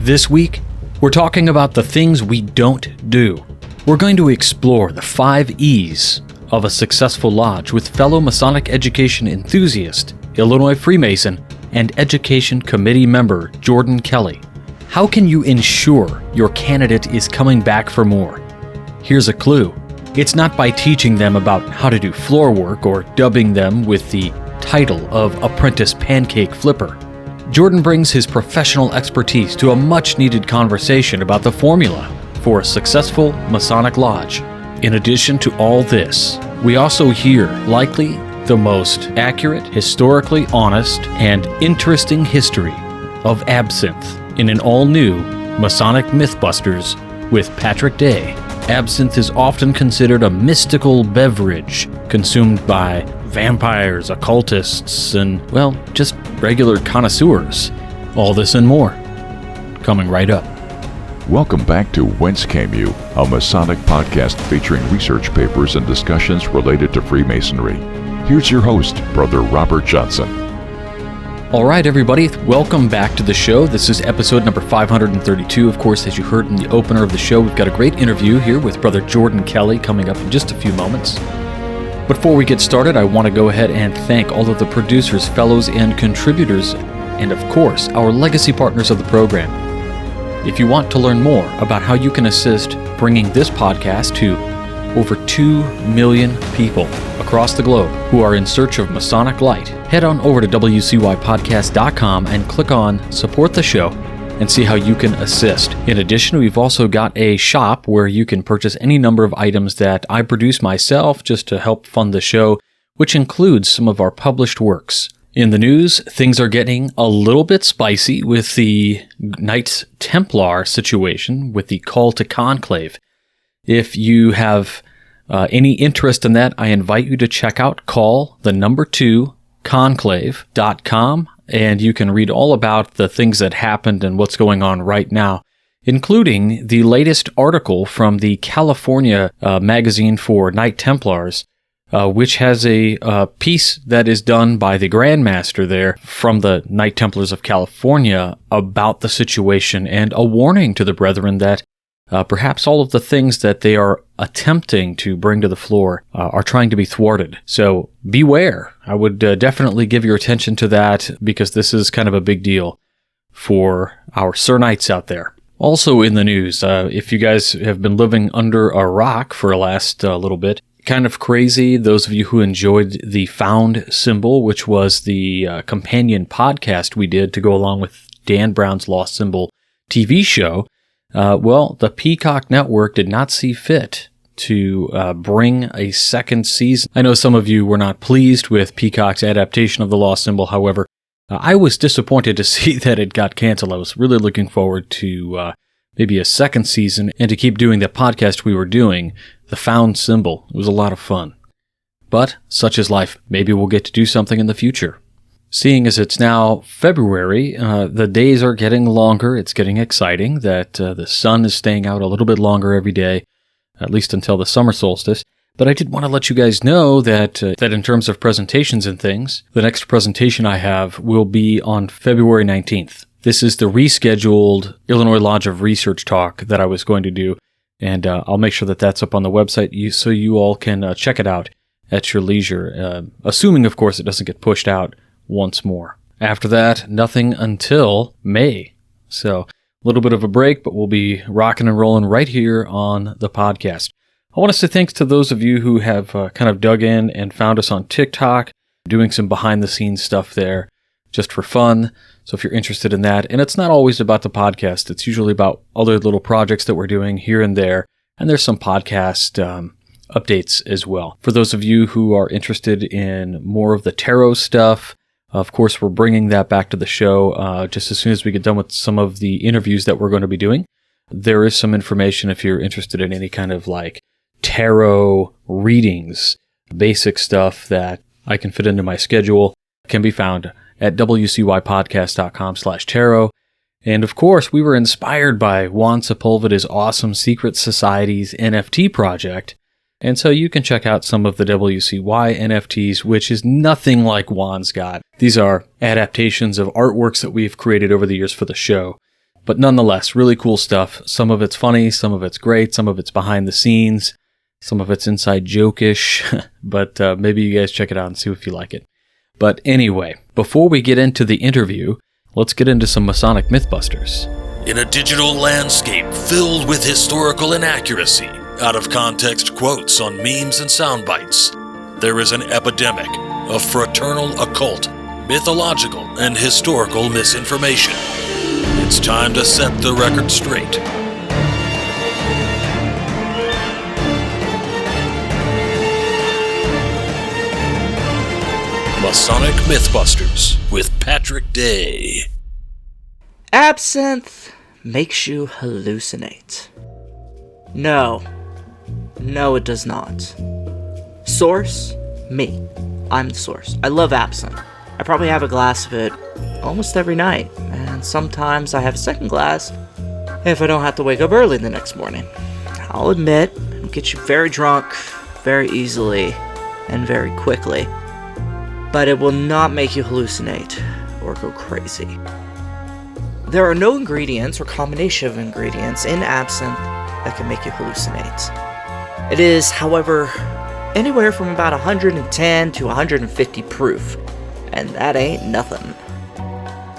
This week, we're talking about the things we don't do. We're going to explore the 5 E's of a successful lodge with fellow Masonic education enthusiast, Illinois Freemason, and Education Committee member Jordan Kelly. How can you ensure your candidate is coming back for more? Here's a clue. It's not by teaching them about how to do floor work or dubbing them with the title of Apprentice Pancake Flipper. Jordan brings his professional expertise to a much-needed conversation about the formula for a successful Masonic Lodge. In addition to all this, we also hear likely the most accurate, historically honest, and interesting history of Absinthe in an all-new Masonic Mythbusters with Patrick Day. Absinthe is often considered a mystical beverage consumed by vampires, occultists, and, well, just regular connoisseurs. All this and more, coming right up. Welcome back to Whence Came You, a Masonic podcast featuring research papers and discussions related to Freemasonry. Here's your host, Brother Robert Johnson. All right, everybody, welcome back to the show. This is episode number 532. Of course, as you heard in the opener of the show, we've got a great interview here with Brother Jordan Kelly coming up in just a few moments. Before we get started, I want to go ahead and thank all of the producers, fellows, and contributors, and of course, our legacy partners of the program. If you want to learn more about how you can assist bringing this podcast to over 2 million people across the globe who are in search of Masonic light, head on over to wcypodcast.com and click on Support the Show and see how you can assist. In addition, we've also got a shop where you can purchase any number of items that I produce myself just to help fund the show, which includes some of our published works. In the news, things are getting a little bit spicy with the Knights Templar situation with the call to conclave. If you have any interest in that, I invite you to check out call2conclave.com, and you can read all about the things that happened and what's going on right now, including the latest article from the California magazine for Knight Templars, which has a piece that is done by the Grand Master there from the Knight Templars of California about the situation and a warning to the brethren that perhaps all of the things that they are attempting to bring to the floor are trying to be thwarted. So beware. I would definitely give your attention to that because this is kind of a big deal for our Sir Knights out there. Also in the news, if you guys have been living under a rock for the last little bit, kind of crazy, those of you who enjoyed the Found Symbol, which was the companion podcast we did to go along with Dan Brown's Lost Symbol TV show, well, the Peacock Network did not see fit to bring a second season. I know some of you were not pleased with Peacock's adaptation of the Lost Symbol. However, I was disappointed to see that it got canceled. I was really looking forward to maybe a second season and to keep doing the podcast we were doing, The Found Symbol. It was a lot of fun. But such is life. Maybe we'll get to do something in the future. Seeing as it's now February, the days are getting longer. It's getting exciting that the sun is staying out a little bit longer every day, at least until the summer solstice. But I did want to let you guys know that in terms of presentations and things, the next presentation I have will be on February 19th. This is the rescheduled Illinois Lodge of Research talk that I was going to do, and I'll make sure that that's up on the website so you all can check it out at your leisure, assuming, of course, it doesn't get pushed out once more. After that, nothing until May. So a little bit of a break, but we'll be rocking and rolling right here on the podcast. I want to say thanks to those of you who have kind of dug in and found us on TikTok, doing some behind-the-scenes stuff there just for fun. So if you're interested in that, and it's not always about the podcast, it's usually about other little projects that we're doing here and there, and there's some podcast updates as well. For those of you who are interested in more of the tarot stuff, of course, we're bringing that back to the show just as soon as we get done with some of the interviews that we're going to be doing. There is some information if you're interested in any kind of like tarot readings, basic stuff that I can fit into my schedule, can be found at wcypodcast.com/tarot. And of course, we were inspired by Juan Sepulveda's awesome Secret Societies NFT project. And so you can check out some of the WCY NFTs, which is nothing like Juan's got. These are adaptations of artworks that we've created over the years for the show. But nonetheless, really cool stuff. Some of it's funny, some of it's great, some of it's behind the scenes, some of it's inside joke-ish, but maybe you guys check it out and see if you like it. But anyway, before we get into the interview, let's get into some Masonic Mythbusters. In a digital landscape filled with historical inaccuracy, out-of-context quotes on memes and sound bites, there is an epidemic of fraternal occult, mythological, and historical misinformation. It's time to set the record straight. Masonic Mythbusters with Patrick Day. Absinthe makes you hallucinate. No, it does not. Source? Me. I'm the source. I love absinthe. I probably have a glass of it almost every night, and sometimes I have a second glass if I don't have to wake up early the next morning. I'll admit, it'll get you very drunk, very easily, and very quickly. But it will not make you hallucinate or go crazy. There are no ingredients or combination of ingredients in absinthe that can make you hallucinate. It is, however, anywhere from about 110 to 150 proof, and that ain't nothing.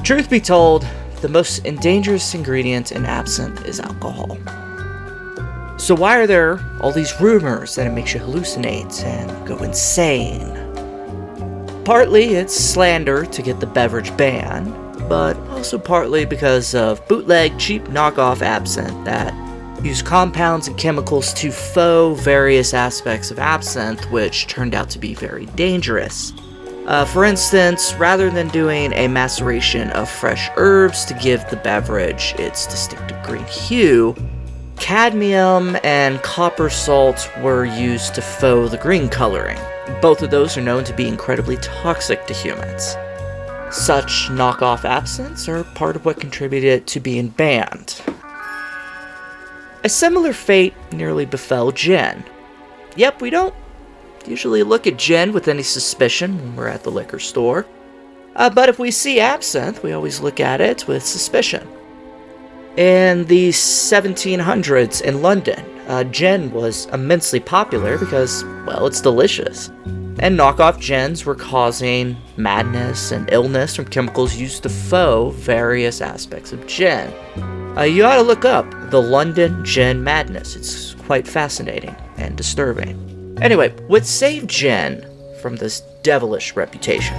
Truth be told, the most dangerous ingredient in absinthe is alcohol. So why are there all these rumors that it makes you hallucinate and go insane? Partly it's slander to get the beverage banned, but also partly because of bootleg, cheap knockoff absinthe that use compounds and chemicals to faux various aspects of absinthe, which turned out to be very dangerous. For instance, rather than doing a maceration of fresh herbs to give the beverage its distinctive green hue, cadmium and copper salt were used to faux the green coloring. Both of those are known to be incredibly toxic to humans. Such knockoff absinthes are part of what contributed it to being banned. A similar fate nearly befell gin. Yep, we don't usually look at gin with any suspicion when we're at the liquor store. But if we see absinthe, we always look at it with suspicion. In the 1700s in London, gin was immensely popular because, well, it's delicious. And knockoff gins were causing madness and illness from chemicals used to faux various aspects of gin. You ought to look up the London Gin Madness. It's quite fascinating and disturbing. Anyway, what saved gin from this devilish reputation?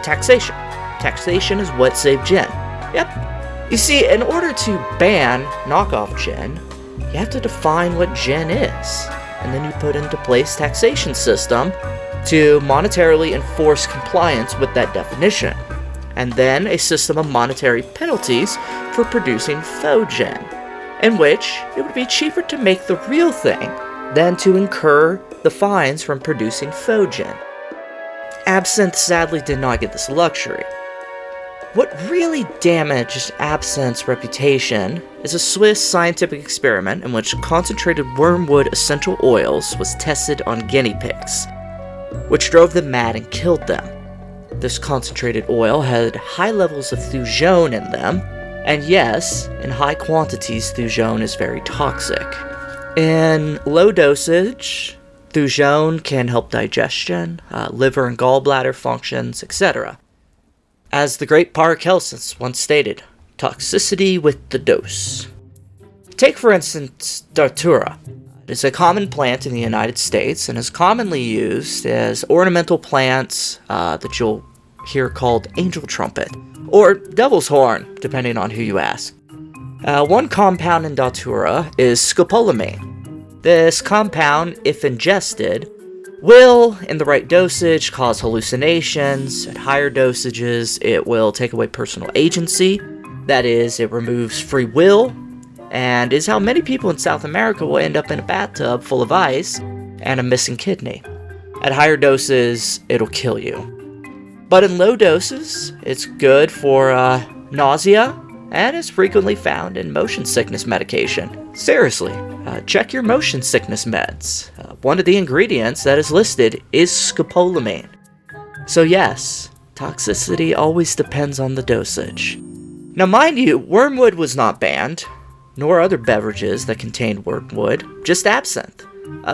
Taxation. Taxation is what saved gin. Yep. You see, in order to ban knockoff gin, you have to define what gin is, and then you put into place taxation system to monetarily enforce compliance with that definition, and then a system of monetary penalties for producing faux gin, in which it would be cheaper to make the real thing than to incur the fines from producing faux gin. Absinthe sadly did not get this luxury. What really damaged absinthe's reputation is a Swiss scientific experiment in which concentrated wormwood essential oils was tested on guinea pigs, which drove them mad and killed them. This concentrated oil had high levels of thujone in them, and yes, in high quantities thujone is very toxic. In low dosage, thujone can help digestion, liver and gallbladder functions, etc. As the great Paracelsus once stated, toxicity with the dose. Take for instance Datura. It is a common plant in the United States and is commonly used as ornamental plants that you'll hear called angel trumpet, or devil's horn, depending on who you ask. One compound in Datura is scopolamine. This compound, if ingested, will, in the right dosage, cause hallucinations. At higher dosages, it will take away personal agency. That is, it removes free will, and is how many people in South America will end up in a bathtub full of ice and a missing kidney. At higher doses, it'll kill you. But in low doses, it's good for nausea, and is frequently found in motion sickness medication. Seriously, check your motion sickness meds. One of the ingredients that is listed is scopolamine. So yes, toxicity always depends on the dosage. Now mind you, wormwood was not banned, nor other beverages that contained wormwood, just absinthe.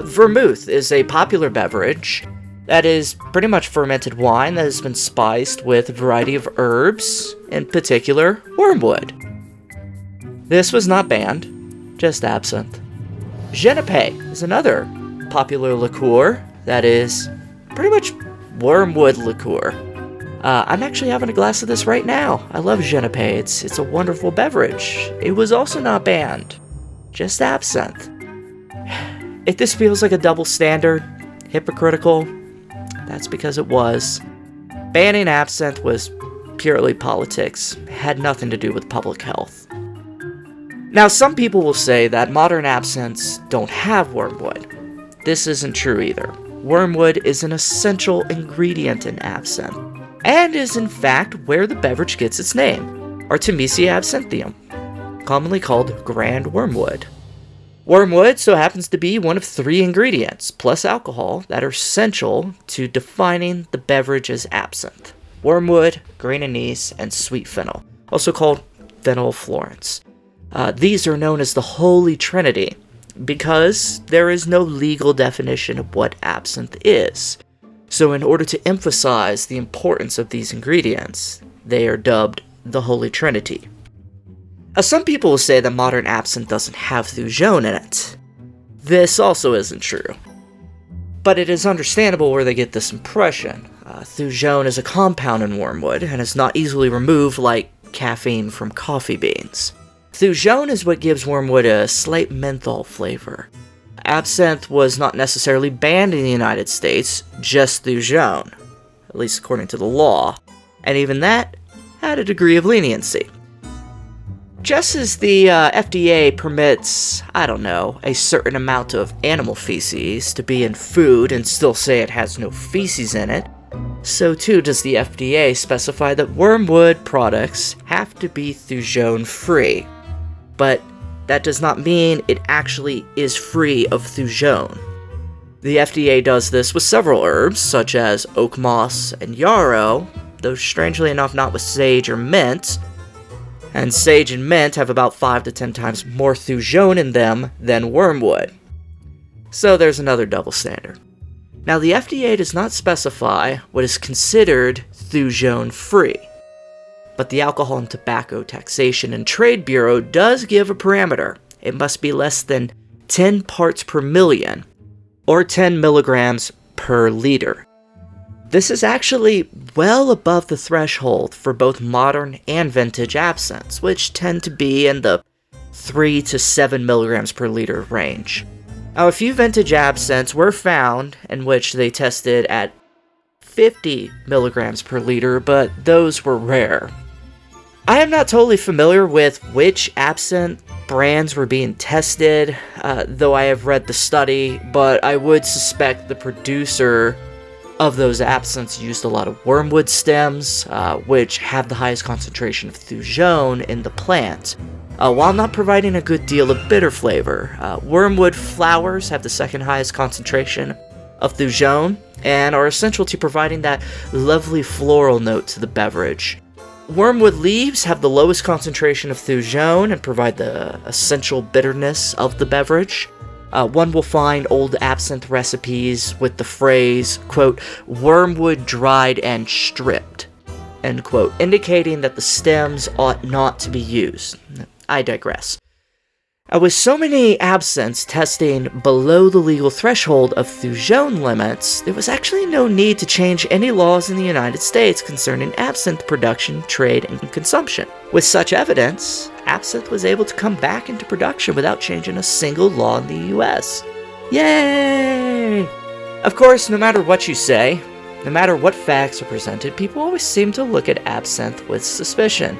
Vermouth is a popular beverage that is pretty much fermented wine that has been spiced with a variety of herbs, in particular wormwood. This was not banned, just absinthe. Genepe is another popular liqueur that is pretty much wormwood liqueur. I'm actually having a glass of this right now. I love Genepe. It's a wonderful beverage. It was also not banned, just absinthe. If this feels like a double standard, hypocritical, that's because it was. Banning absinthe was purely politics. It had nothing to do with public health. Now, some people will say that modern absinthes don't have wormwood. This isn't true either. Wormwood is an essential ingredient in absinthe, and is in fact where the beverage gets its name, Artemisia absinthium, commonly called grand wormwood. Wormwood so happens to be one of 3 ingredients, plus alcohol, that are essential to defining the beverage as absinthe. Wormwood, grain anise, and sweet fennel, also called phenylflorence. These are known as the Holy Trinity, because there is no legal definition of what absinthe is. So in order to emphasize the importance of these ingredients, they are dubbed the Holy Trinity. Some people will say that modern absinthe doesn't have Thujaune in it. This also isn't true. But it is understandable where they get this impression. Thujaune is a compound in wormwood and is not easily removed like caffeine from coffee beans. Thujaune is what gives wormwood a slight menthol flavor. Absinthe was not necessarily banned in the United States, just Thujaune, at least according to the law, and even that had a degree of leniency. Just as the FDA permits, a certain amount of animal feces to be in food and still say it has no feces in it, so too does the FDA specify that wormwood products have to be Thujaune free. But that does not mean it actually is free of Thujaune. The FDA does this with several herbs, such as oak moss and yarrow, though strangely enough not with sage or mint, and sage and mint have about 5 to 10 times more Thujaune in them than wormwood. So there's another double standard. Now the FDA does not specify what is considered Thujaune free, but the Alcohol and Tobacco Taxation and Trade Bureau does give a parameter. It must be less than 10 parts per million, or 10 milligrams per liter. This is actually well above the threshold for both modern and vintage absinthes, which tend to be in the 3 to 7 milligrams per liter range. Now, a few vintage absinthes were found in which they tested at 50 milligrams per liter, but those were rare. I am not totally familiar with which absinthe brands were being tested, though I have read the study, but I would suspect the producer of those absinthes used a lot of wormwood stems, which have the highest concentration of Thujaune in the plant, while not providing a good deal of bitter flavor. Wormwood flowers have the second highest concentration of Thujaune, and are essential to providing that lovely floral note to the beverage. Wormwood leaves have the lowest concentration of Thujaune and provide the essential bitterness of the beverage. One will find old absinthe recipes with the phrase, quote, wormwood dried and stripped, end quote, indicating that the stems ought not to be used. I digress. With so many absinthes testing below the legal threshold of Thujaune limits, there was actually no need to change any laws in the United States concerning absinthe production, trade, and consumption. With such evidence, absinthe was able to come back into production without changing a single law in the US. Yay! Of course, no matter what you say, no matter what facts are presented, people always seem to look at absinthe with suspicion.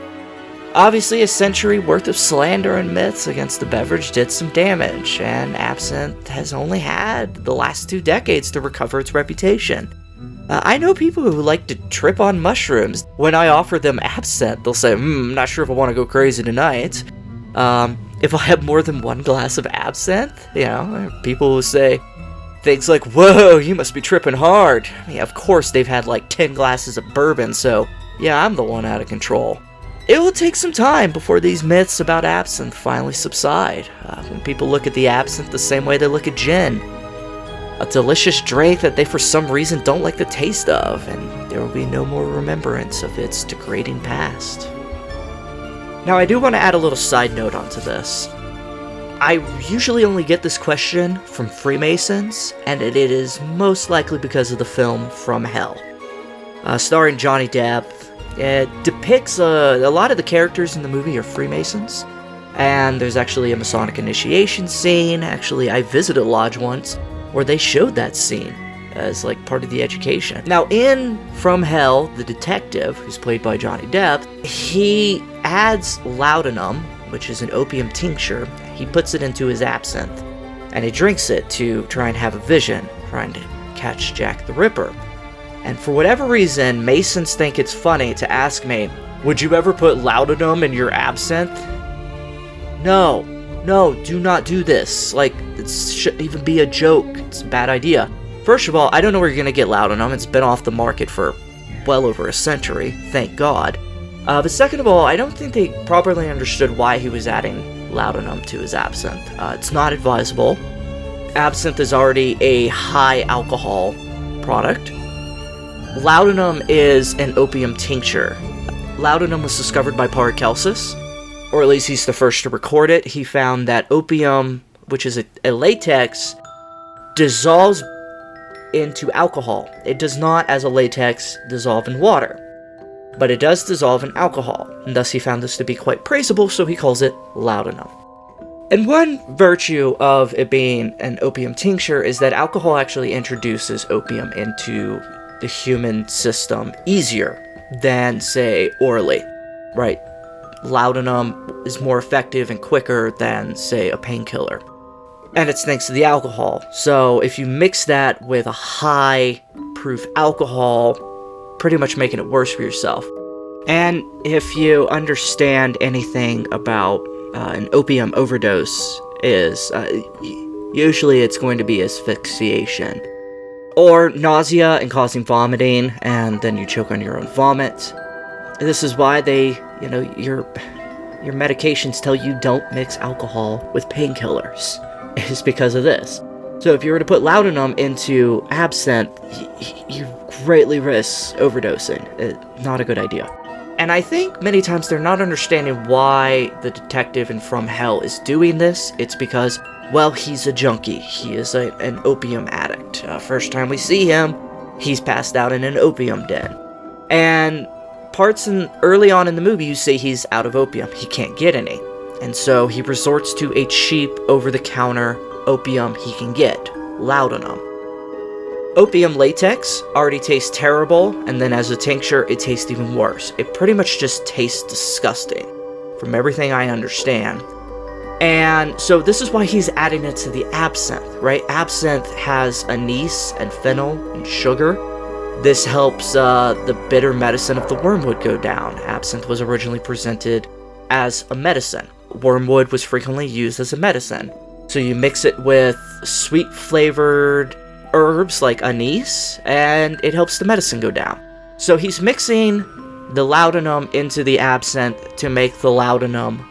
Obviously, a century worth of slander and myths against the beverage did some damage, and absinthe has only had the last 2 decades to recover its reputation. I know people who like to trip on mushrooms. When I offer them absinthe, they'll say, I'm not sure if I want to go crazy tonight. If I have more than 1 glass of absinthe, people will say things like, whoa, you must be tripping hard. Of course they've had like 10 glasses of bourbon, so yeah, I'm the one out of control. it will take some time before these myths about absinthe finally subside. When people look at the absinthe the same way they look at gin, a delicious drink that they for some reason don't like the taste of, and there will be no more remembrance of its degrading past. Now, I do want to add a little side note onto this. I usually only get this question from Freemasons, and it is most likely because of the film From Hell. Starring Johnny Depp, it depicts a lot of the characters in the movie are Freemasons, and there's actually a Masonic initiation scene. Actually, I visited a lodge once where they showed that scene as like part of the education. Now, in From Hell, the detective, who's played by Johnny Depp, he adds laudanum, which is an opium tincture. He puts it into his absinthe, and he drinks it to try and have a vision, trying to catch Jack the Ripper. And for whatever reason, Masons think it's funny to ask me, would you ever put laudanum in your absinthe? No, do not do this. Like, it shouldn't even be a joke. It's a bad idea. First of all, I don't know where you're gonna get laudanum. It's been off the market for well over a century, thank God. But second of all, I don't think they properly understood why he was adding laudanum to his absinthe. It's not advisable. Absinthe is already a high alcohol product. Laudanum is an opium tincture. Laudanum was discovered by Paracelsus, or at least he's the first to record it. He found that opium, which is a latex, dissolves into alcohol. It does not, as a latex, dissolve in water, but it does dissolve in alcohol, and thus he found this to be quite praisable, so he calls it laudanum. And one virtue of it being an opium tincture is that alcohol actually introduces opium into the human system easier than, say, orally, right? Laudanum is more effective and quicker than, say, a painkiller. And it's thanks to the alcohol. So if you mix that with a high proof alcohol, pretty much making it worse for yourself. And if you understand anything about an opium overdose is, usually it's going to be asphyxiation. Or nausea and causing vomiting, and then you choke on your own vomit. This is why your medications tell you don't mix alcohol with painkillers. It's because of this. So if you were to put laudanum into absinthe, you greatly risk overdosing. Not a good idea. And I think many times they're not understanding why the detective in From Hell is doing this. It's because, well, he's a junkie. He is an opium addict. First time we see him, he's passed out in an opium den. And early on in the movie, you see he's out of opium. He can't get any. And so he resorts to a cheap, over-the-counter opium he can get, laudanum. Opium latex already tastes terrible, and then as a tincture, it tastes even worse. It pretty much just tastes disgusting, from everything I understand. And so this is why he's adding it to the absinthe, right? Absinthe has anise and fennel and sugar. This helps the bitter medicine of the wormwood go down. Absinthe was originally presented as a medicine. Wormwood was frequently used as a medicine. So you mix it with sweet flavored herbs like anise, and it helps the medicine go down. So he's mixing the laudanum into the absinthe to make the laudanum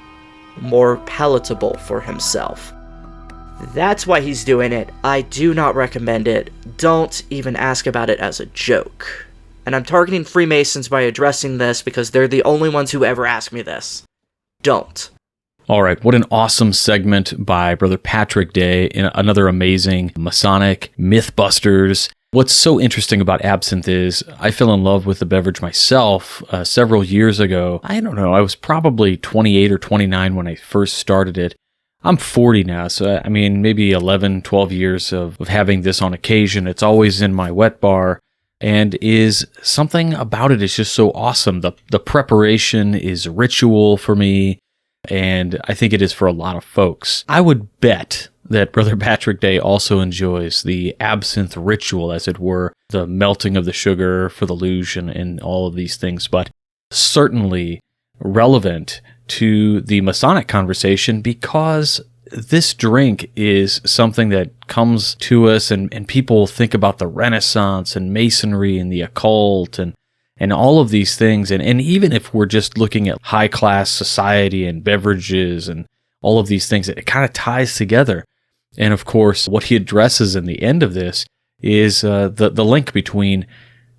more palatable for himself. That's why he's doing it. I do not recommend it. Don't even ask about it as a joke. And I'm targeting Freemasons by addressing this because they're the only ones who ever ask me this. Don't. All right, what an awesome segment by Brother Patrick Day in another amazing Masonic Mythbusters. What's so interesting about absinthe is I fell in love with the beverage myself several years ago. I don't know, I was probably 28 or 29 when I first started it. I'm 40 now, so I mean, maybe 11, 12 years of having this on occasion. It's always in my wet bar, and is something about it is just so awesome. The preparation is ritual for me, and I think it is for a lot of folks. I would bet that Brother Patrick Day also enjoys the absinthe ritual, as it were, the melting of the sugar for the luge and all of these things, but certainly relevant to the Masonic conversation because this drink is something that comes to us and people think about the Renaissance and Masonry and the occult, and and all of these things. And even if we're just looking at high class society and beverages and all of these things, it kind of ties together. And of course, what he addresses in the end of this is the link between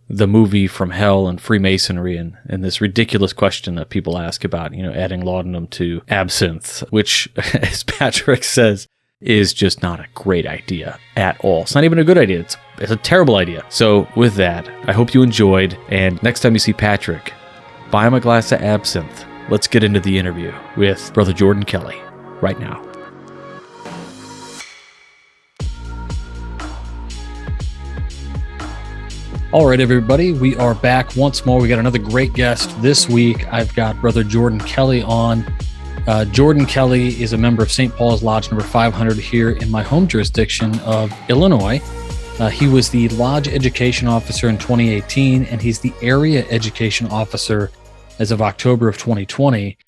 the movie From Hell and Freemasonry and this ridiculous question that people ask about, adding laudanum to absinthe, which, as Patrick says, is just not a great idea at all. It's not even a good idea. It's a terrible idea. So with that, I hope you enjoyed. And next time you see Patrick, buy him a glass of absinthe. Let's get into the interview with Brother Jordan Kelly right now. All right, everybody, we are back once more. We got another great guest this week. I've got Brother Jordan Kelly on. Jordan Kelly is a member of St. Paul's Lodge number 500 here in my home jurisdiction of Illinois. He was the Lodge Education Officer in 2018, and he's the Area Education Officer as of October of 2020.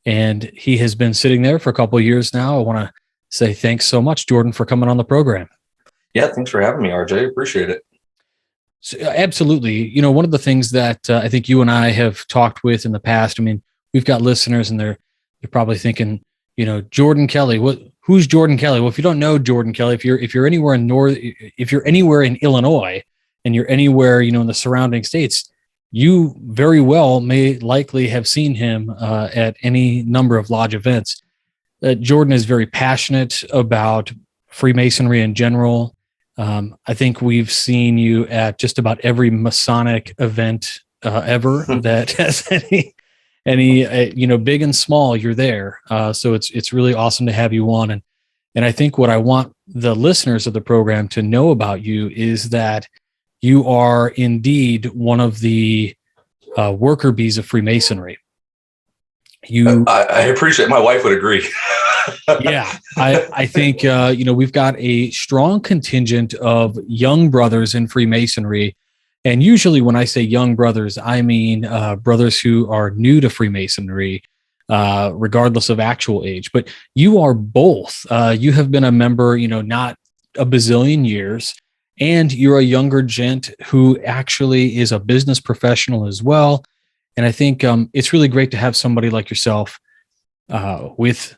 And he has been sitting there for a couple of years now. I want to say thanks so much, Jordan, for coming on the program. Yeah, thanks for having me, RJ. Appreciate it. So, absolutely. One of the things that I think you and I have talked with in the past, we've got listeners and they're probably thinking, Jordan Kelly, who's Jordan Kelly? Well, if you don't know Jordan Kelly, if you're anywhere in Illinois and you're anywhere, in the surrounding states, you very well may likely have seen him at any number of lodge events. Jordan is very passionate about Freemasonry in general. I think we've seen you at just about every Masonic event ever that has any big and small. You're there, so it's really awesome to have you on. And I think what I want the listeners of the program to know about you is that you are indeed one of the worker bees of Freemasonry. I appreciate. My wife would agree. Yeah, I think, we've got a strong contingent of young brothers in Freemasonry. And usually when I say young brothers, I mean brothers who are new to Freemasonry, regardless of actual age. But you are both. You have been a member, not a bazillion years, and you're a younger gent who actually is a business professional as well. And I think it's really great to have somebody like yourself with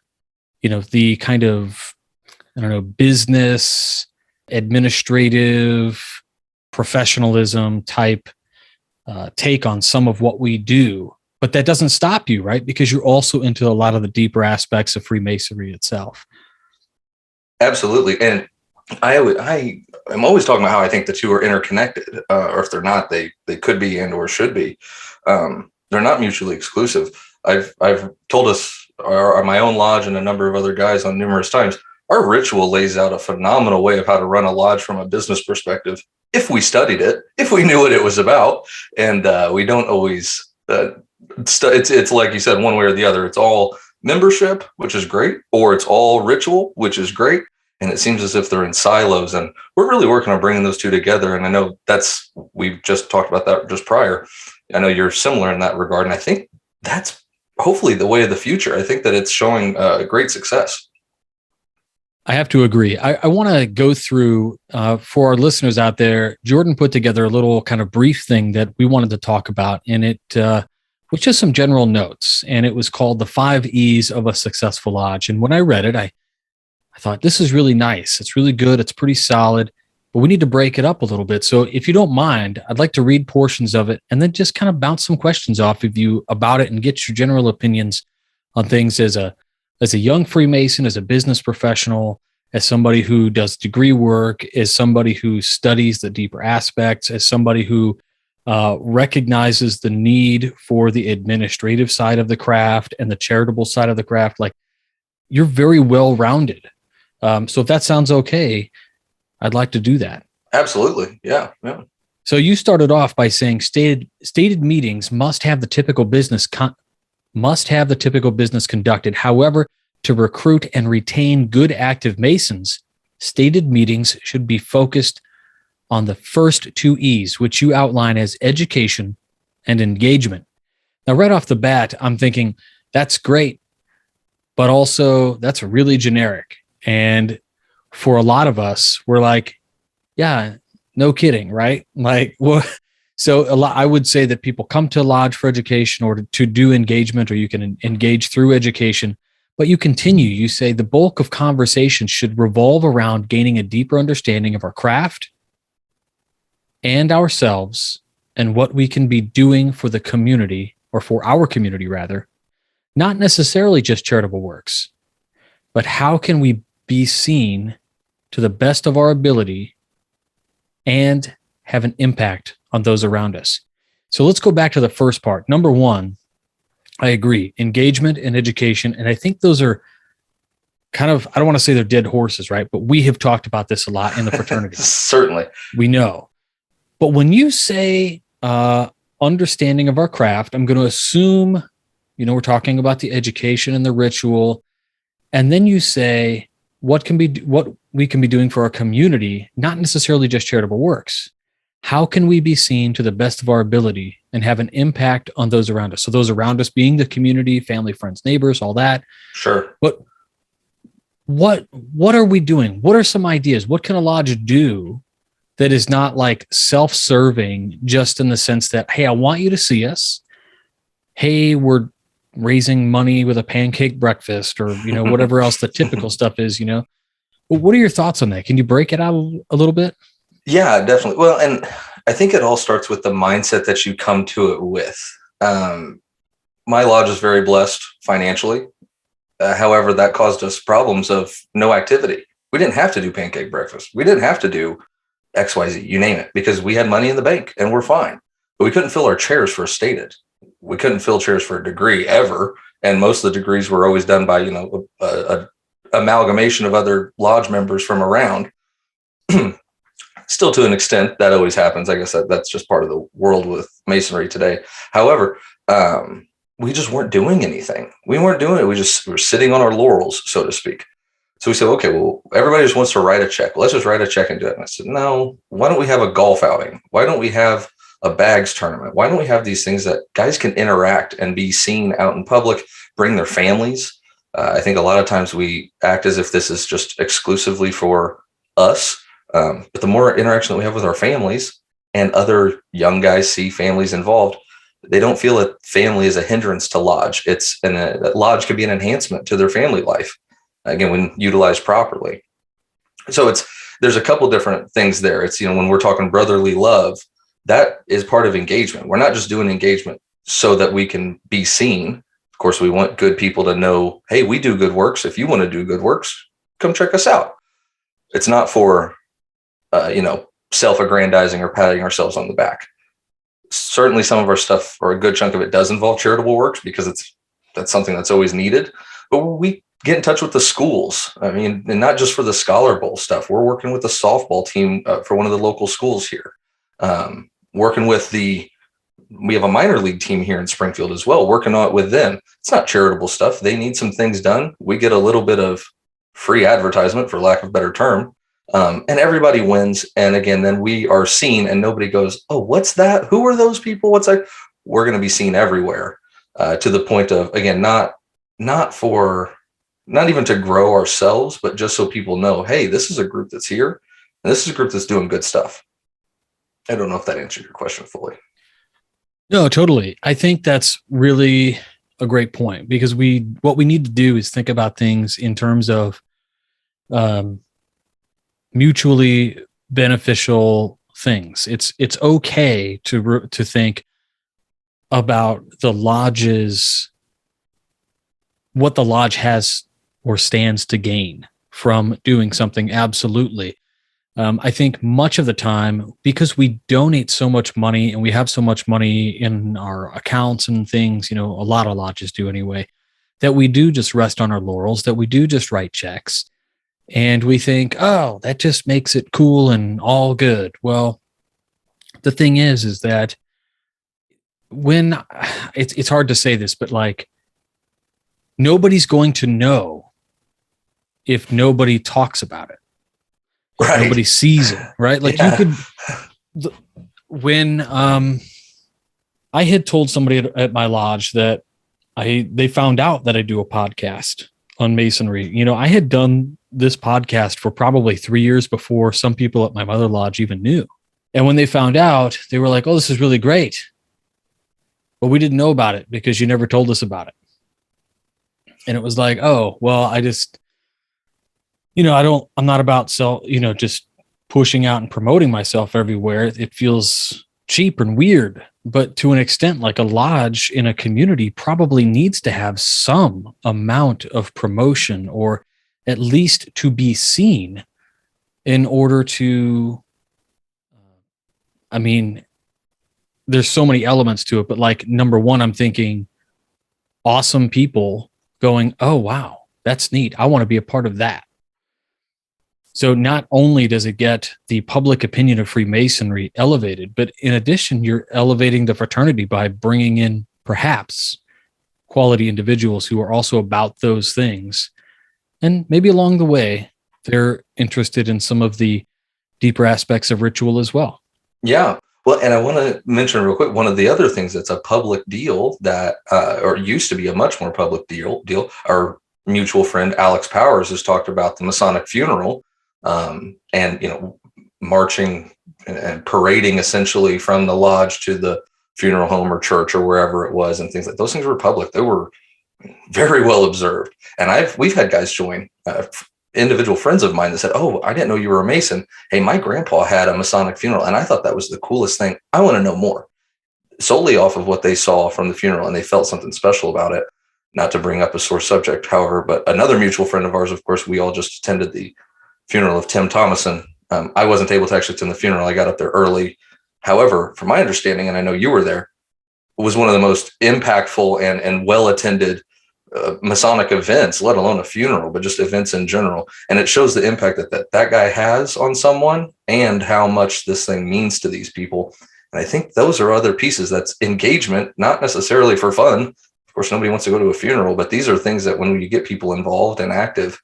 the kind of, business, administrative, professionalism type take on some of what we do. But that doesn't stop you, right? Because you're also into a lot of the deeper aspects of Freemasonry itself. Absolutely. And I'm always talking about how I think the two are interconnected, or if they're not, they could be and or should be. They're not mutually exclusive. I've told us, or my own lodge and a number of other guys on numerous times, our ritual lays out a phenomenal way of how to run a lodge from a business perspective. If we studied it, if we knew what it was about, and we don't always, it's like you said, one way or the other. It's all membership, which is great, or it's all ritual, which is great. And it seems as if they're in silos, and we're really working on bringing those two together. And I know we've just talked about that just prior. I know you're similar in that regard. And I think that's hopefully the way of the future. I think that it's showing great success. I have to agree. I want to go through, for our listeners out there, Jordan put together a little kind of brief thing that we wanted to talk about, and it was just some general notes, and it was called The 5 E's of a Successful Lodge. And when I read it, I thought, this is really nice. It's really good. It's pretty solid, but we need to break it up a little bit. So if you don't mind, I'd like to read portions of it and then just kind of bounce some questions off of you about it and get your general opinions on things as a young Freemason, as a business professional, as somebody who does degree work, as somebody who studies the deeper aspects, as somebody who recognizes the need for the administrative side of the craft and the charitable side of the craft. Like, you're very well-rounded. So if that sounds okay, I'd like to do that. Absolutely. Yeah. So you started off by saying stated meetings must have the typical business conducted. However, to recruit and retain good active Masons, stated meetings should be focused on the first 2 E's, which you outline as education and engagement. Now, right off the bat, I'm thinking that's great, but also that's really generic. And for a lot of us, we're like, yeah, no kidding, right? Like, what? So I would say that people come to Lodge for education or to do engagement, or you can engage through education. But you continue, you say the bulk of conversation should revolve around gaining a deeper understanding of our craft and ourselves and what we can be doing for the community, or for our community rather, not necessarily just charitable works, but how can we be seen to the best of our ability and have an impact on those around us. So let's go back to the first part. Number one, I agree, engagement and education. And I think those are kind of, I don't want to say they're dead horses, right? But we have talked about this a lot in the fraternity. Certainly. We know. But when you say understanding of our craft, I'm going to assume, we're talking about the education and the ritual. And then you say what we can be doing for our community, not necessarily just charitable works. How can we be seen to the best of our ability and have an impact on those around us? So those around us being the community, family, friends, neighbors, all that. Sure. But what are we doing? What are some ideas? What can a lodge do that is not like self-serving, just in the sense that, hey, I want you to see us. Hey, we're raising money with a pancake breakfast, or, whatever else the typical stuff is, But what are your thoughts on that? Can you break it out a little bit? Yeah, definitely. Well, and I think it all starts with the mindset that you come to it with. My lodge is very blessed financially. However, that caused us problems of no activity. We didn't have to do pancake breakfast. We didn't have to do XYZ, you name it, because we had money in the bank and we're fine. But we couldn't fill our chairs for a stated. We couldn't fill chairs for a degree ever. And most of the degrees were always done by, a amalgamation of other lodge members from around. Still, to an extent, that always happens. I guess that's just part of the world with Masonry today. However, we just weren't doing anything. We weren't doing it. We were sitting on our laurels, so to speak. So we said, okay, well, everybody just wants to write a check. Let's just write a check and do it. And I said, no, why don't we have a golf outing? Why don't we have a bags tournament? Why don't we have these things that guys can interact and be seen out in public, bring their families? I think a lot of times we act as if this is just exclusively for us. But the more interaction that we have with our families, and other young guys see families involved, they don't feel that family is a hindrance to lodge. Lodge could be an enhancement to their family life, again, when utilized properly. So there's a couple different things there. It's, when we're talking brotherly love, that is part of engagement. We're not just doing engagement so that we can be seen. Of course, we want good people to know, hey, we do good works. If you want to do good works, come check us out. It's not for self-aggrandizing or patting ourselves on the back. Certainly some of our stuff, or a good chunk of it, does involve charitable works, because that's something that's always needed. But we get in touch with the schools. I mean, and not just for the Scholar Bowl stuff. We're working with the softball team for one of the local schools here. Working with we have a minor league team here in Springfield as well, working on it with them. It's not charitable stuff. They need some things done. We get a little bit of free advertisement, for lack of a better term. And everybody wins. And again, then we are seen, and nobody goes, oh, what's that? Who are those people? What's that? We're going to be seen everywhere, to the point of, again, not even to grow ourselves, but just so people know, hey, this is a group that's here, and this is a group that's doing good stuff. I don't know if that answered your question fully. No, totally. I think that's really a great point, because what we need to do is think about things in terms of mutually beneficial things. It's okay to think about the lodge's, what the lodge has or stands to gain from doing something. Absolutely. I think much of the time, because we donate so much money and we have so much money in our accounts and things, a lot of lodges do anyway, that we do just rest on our laurels, that we do just write checks. And we think, oh, that just makes it cool and all good. Well, the thing is that when it's hard to say this, but like, nobody's going to know if nobody talks about it. Right. Nobody sees it, right? Like, yeah. You could, when I had told somebody at my lodge that they found out that I do a podcast on Masonry. I had done this podcast for probably 3 years before some people at my mother lodge even knew. And when they found out, they were like, oh, this is really great. But we didn't know about it because you never told us about it. And it was like, oh, well, I just, I'm not about just pushing out and promoting myself everywhere. It feels cheap and weird. But to an extent, like a lodge in a community probably needs to have some amount of promotion, or at least to be seen, in order to, there's so many elements to it, but like number one, I'm thinking awesome people going, oh, wow, that's neat. I want to be a part of that. So not only does it get the public opinion of Freemasonry elevated, but in addition, you're elevating the fraternity by bringing in perhaps quality individuals who are also about those things. And maybe along the way, they're interested in some of the deeper aspects of ritual as well. Yeah. Well, and I want to mention real quick, one of the other things that's a public deal that, or used to be a much more public deal, our mutual friend Alex Powers has talked about the Masonic Funeral, and, marching and parading essentially from the lodge to the funeral home or church or wherever it was, and things like those things were public. They were very well observed. And we've had guys join, individual friends of mine that said, oh, I didn't know you were a Mason. Hey, my grandpa had a Masonic funeral, and I thought that was the coolest thing. I want to know more, solely off of what they saw from the funeral, and they felt something special about it. Not to bring up a sore subject, however, but another mutual friend of ours, of course, we all just attended the funeral of Tim Thomason. I wasn't able to actually attend the funeral. I got up there early. However, from my understanding, and I know you were there, it was one of the most impactful and well-attended Masonic events, let alone a funeral, but just events in general. And it shows the impact that guy has on someone and how much this thing means to these people. And I think those are other pieces. That's engagement, not necessarily for fun. Of course, nobody wants to go to a funeral, but these are things that when you get people involved and active,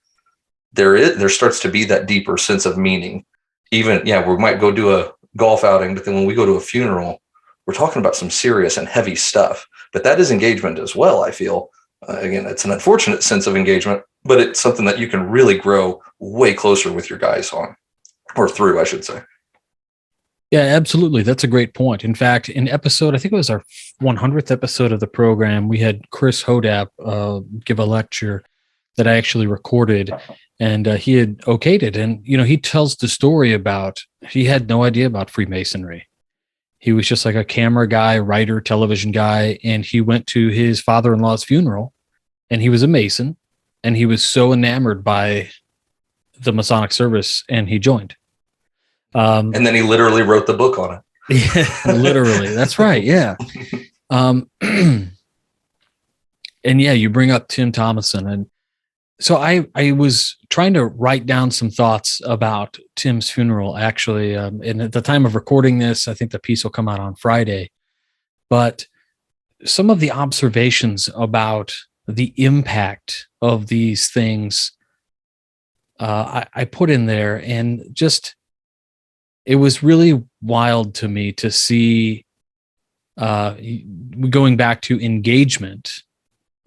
there starts to be that deeper sense of meaning. Even, we might go do a golf outing, but then when we go to a funeral, we're talking about some serious and heavy stuff. But that is engagement as well, I feel. Again, it's an unfortunate sense of engagement, but it's something that you can really grow way closer with your guys on, or through, I should say. Yeah, absolutely. That's a great point. In fact, in episode, I think it was our 100th episode of the program, we had Chris Hodap give a lecture that I actually recorded, and he had okayed it. And, he tells the story about, he had no idea about Freemasonry. He was just like a camera guy, writer, television guy, and he went to his father-in-law's funeral, and he was a Mason, and he was so enamored by the Masonic service, and he joined. And then he literally wrote the book on it. Yeah, literally. That's right. Yeah. And you bring up Tim Thomason, and so I was trying to write down some thoughts about Tim's funeral, actually. And at the time of recording this, I think the piece will come out on Friday. But some of the observations about the impact of these things, I put in there, and just, it was really wild to me to see, going back to engagement,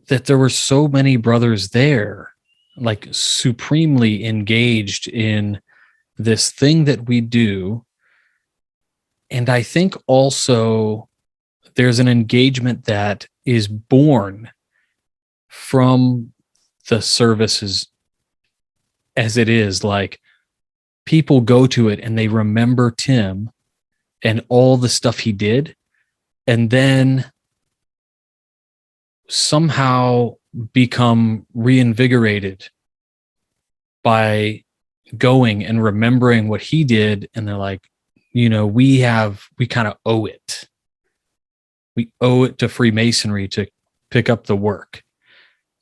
that there were so many brothers there, like supremely engaged in this thing that we do. And I think also there's an engagement that is born from the services as it is. Like, people go to it and they remember Tim and all the stuff he did, and then somehow become reinvigorated by going and remembering what he did. And they're like, we kind of owe it. We owe it to Freemasonry to pick up the work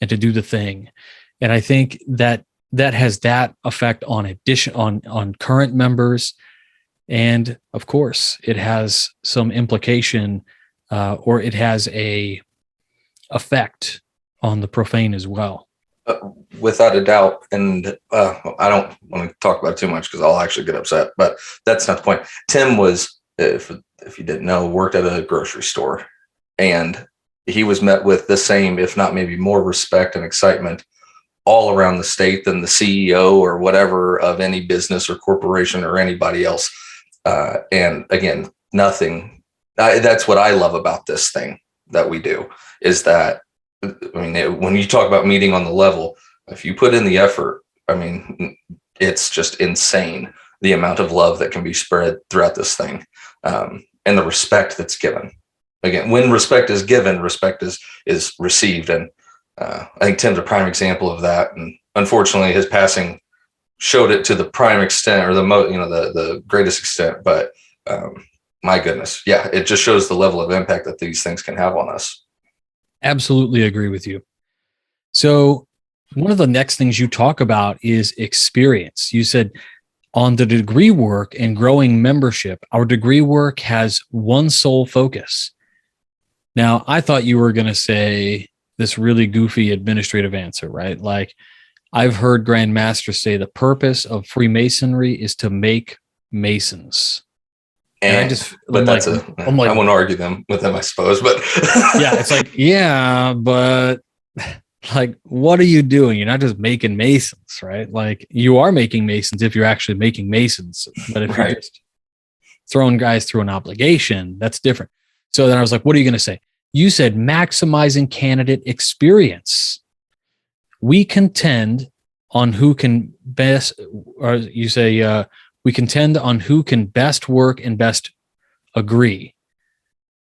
and to do the thing. And I think that has that effect on current members. And of course it has some implication, or it has a effect on the profane as well. Without a doubt. And I don't want to talk about it too much because I'll actually get upset, but that's not the point. Tim was, if you didn't know, worked at a grocery store, and he was met with the same, if not maybe more, respect and excitement all around the state than the CEO or whatever of any business or corporation or anybody else. And again, nothing. That's what I love about this thing that we do, is that, I mean, when you talk about meeting on the level, if you put in the effort, I mean, it's just insane the amount of love that can be spread throughout this thing, and the respect that's given. Again, when respect is given, respect is received. And I think Tim's a prime example of that. And unfortunately, his passing showed it to the prime extent, or the greatest extent. But my goodness, yeah, it just shows the level of impact that these things can have on us. Absolutely agree with you. So one of the next things you talk about is experience. You said on the degree work and growing membership, our degree work has one sole focus. Now, I thought you were going to say this really goofy administrative answer, right? Like, I've heard Grand Masters say the purpose of Freemasonry is to make Masons. And I won't argue with them, I suppose, but yeah, it's like, yeah, but like, what are you doing? You're not just making Masons, right? Like, you are making Masons if you're actually making Masons, but if you're just throwing guys through an obligation, that's different. So then I was like, what are you going to say? You said maximizing candidate experience. We contend on who can best, or you say, we contend on who can best work and best agree,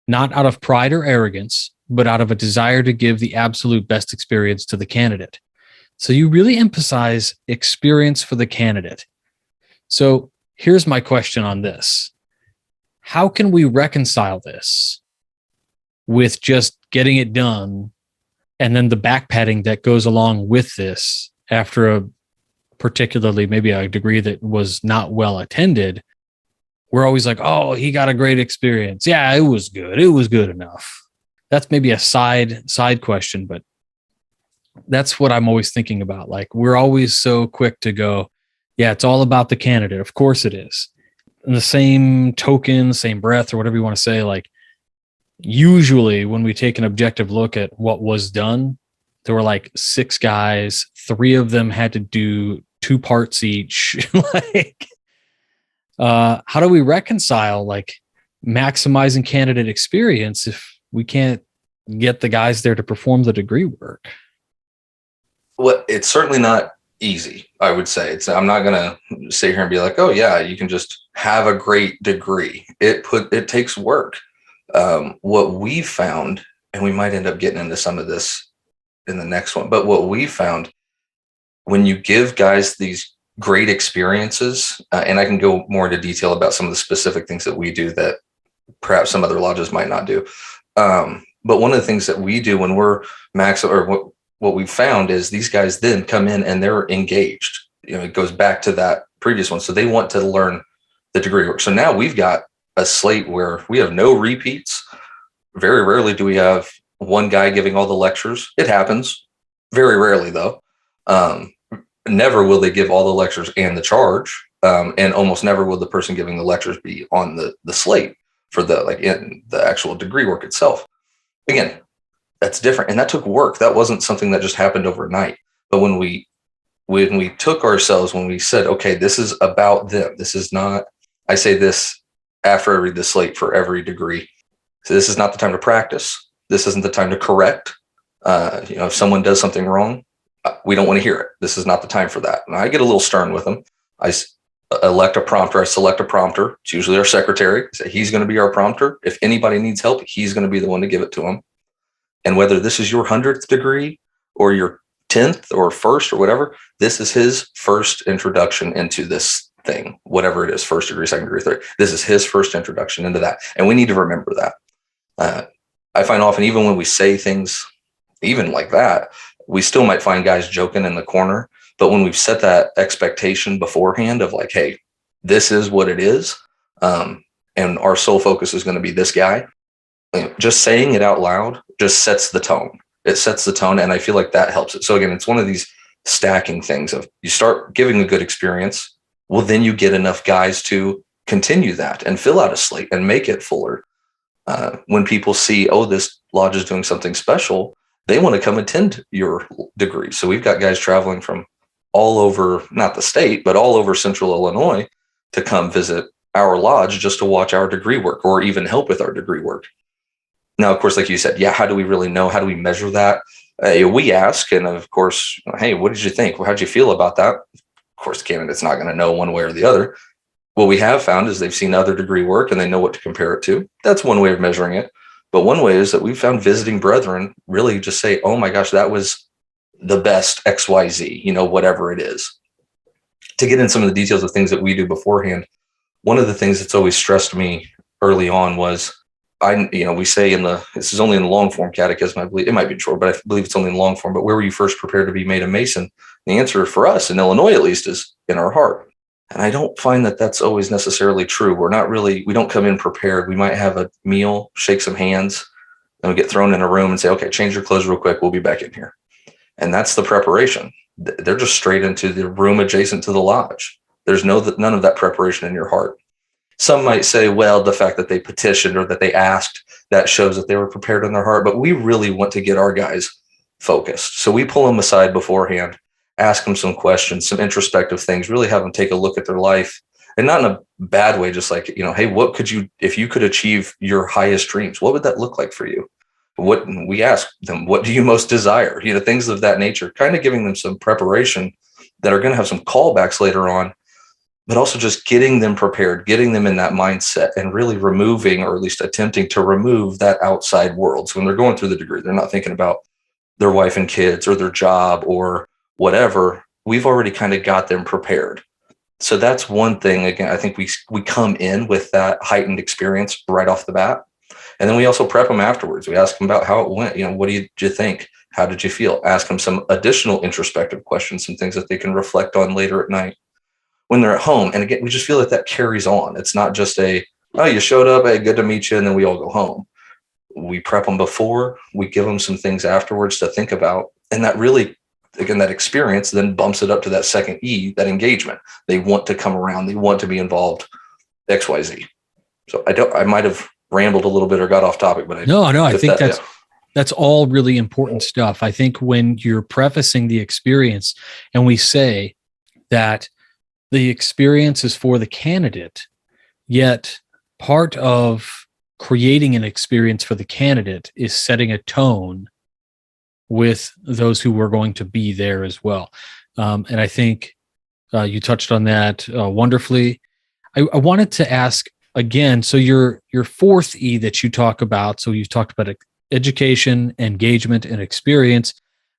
not out of pride or arrogance, but out of a desire to give the absolute best experience to the candidate. So you really emphasize experience for the candidate. So here's my question on this. How can we reconcile this with just getting it done and then the back patting that goes along with this after a particularly maybe a degree that was not well attended? We're always like, oh, he got a great experience. Yeah, it was good. It was good enough. That's maybe a side question, but that's what I'm always thinking about. Like, we're always so quick to go, yeah, it's all about the candidate. Of course it is. In the same token, same breath, or whatever you want to say, like, usually when we take an objective look at what was done, there were like 6 guys, 3 of them had to do 2 parts each. Like, how do we reconcile like maximizing candidate experience if we can't get the guys there to perform the degree work? Well, it's certainly not easy, I would say. I'm not going to sit here and be like, oh yeah, you can just have a great degree. It takes work. What we found, and we might end up getting into some of this in the next one, but what we found, when you give guys these great experiences, and I can go more into detail about some of the specific things that we do that perhaps some other lodges might not do. But one of the things that we do when we're what we found is these guys then come in and they're engaged. You know, it goes back to that previous one. So they want to learn the degree work. So now we've got a slate where we have no repeats. Very rarely do we have one guy giving all the lectures. It happens very rarely though. Never will they give all the lectures and the charge. And almost never will the person giving the lectures be on the slate for in the actual degree work itself. Again, that's different. And that took work. That wasn't something that just happened overnight. But when we took ourselves, when we said, okay, this is about them. This is not, I say this after I read the slate for every degree. So this is not the time to practice. This isn't the time to correct. If someone does something wrong, we don't want to hear it. This is not the time for that. And I get a little stern with them. I elect a prompter. I select a prompter. It's usually our secretary. I say he's going to be our prompter. If anybody needs help, he's going to be the one to give it to them. And whether this is your 100th degree or your 10th or 1st or whatever, this is his first introduction into this thing, whatever it is, 1st degree, 2nd degree, 3rd. This is his first introduction into that. And we need to remember that. I find often, even when we say things, even like that, we still might find guys joking in the corner. But when we've set that expectation beforehand of like, hey, this is what it is, and our sole focus is going to be this guy, just saying it out loud just sets the tone. It sets the tone, and I feel like that helps it. So again, it's one of these stacking things of you start giving a good experience, well, then you get enough guys to continue that and fill out a slate and make it fuller. When people see, oh, this lodge is doing something special, they want to come attend your degree. So we've got guys traveling from all over, not the state, but all over central Illinois to come visit our lodge just to watch our degree work or even help with our degree work. Now, of course, like you said, how do we really know? How do we measure that? We ask, and of course, hey, what did you think? How'd you feel about that? Of course, the candidate's not going to know one way or the other. What we have found is they've seen other degree work and they know what to compare it to. That's one way of measuring it. But one way is that we've found visiting brethren really just say, oh my gosh, that was the best XYZ, whatever it is. To get in some of the details of things that we do beforehand, one of the things that's always stressed me early on was, we say this is only in the long form catechism, I believe it might be short, but I believe it's only in long form, but where were you first prepared to be made a Mason? The answer for us in Illinois, at least, is in our heart. And I don't find that that's always necessarily true. We don't come in prepared. We might have a meal, shake some hands, and we get thrown in a room and say, okay, change your clothes real quick. We'll be back in here. And that's the preparation. They're just straight into the room adjacent to the lodge. There's none of that preparation in your heart. Some might say, well, the fact that they petitioned or that they asked, that shows that they were prepared in their heart. But we really want to get our guys focused. So we pull them aside beforehand, ask them some questions, some introspective things, really have them take a look at their life. And not in a bad way, just like, hey, if you could achieve your highest dreams, what would that look like for you? What we ask them, what do you most desire? Things of that nature, kind of giving them some preparation that are going to have some callbacks later on, but also just getting them prepared, getting them in that mindset and really removing, or at least attempting to remove, that outside world. So when they're going through the degree, they're not thinking about their wife and kids or their job or whatever. We've already kind of got them prepared. So that's one thing. Again, I think we come in with that heightened experience right off the bat. And then we also prep them afterwards. We ask them about how it went. What did you think? How did you feel? Ask them some additional introspective questions, some things that they can reflect on later at night when they're at home. And again, we just feel that carries on. It's not just you showed up, hey, good to meet you, and then we all go home. We prep them before, we give them some things afterwards to think about. And that really, again, that experience then bumps it up to that second E, that engagement. They want to come around. They want to be involved, XYZ. So I might have rambled a little bit or got off topic, but I think that's all really important stuff. I think when you're prefacing the experience and we say that the experience is for the candidate, yet part of creating an experience for the candidate is setting a tone with those who are going to be there as well. And I think you touched on that wonderfully. I wanted to ask again, so your fourth E that you talk about, so you've talked about education, engagement, and experience.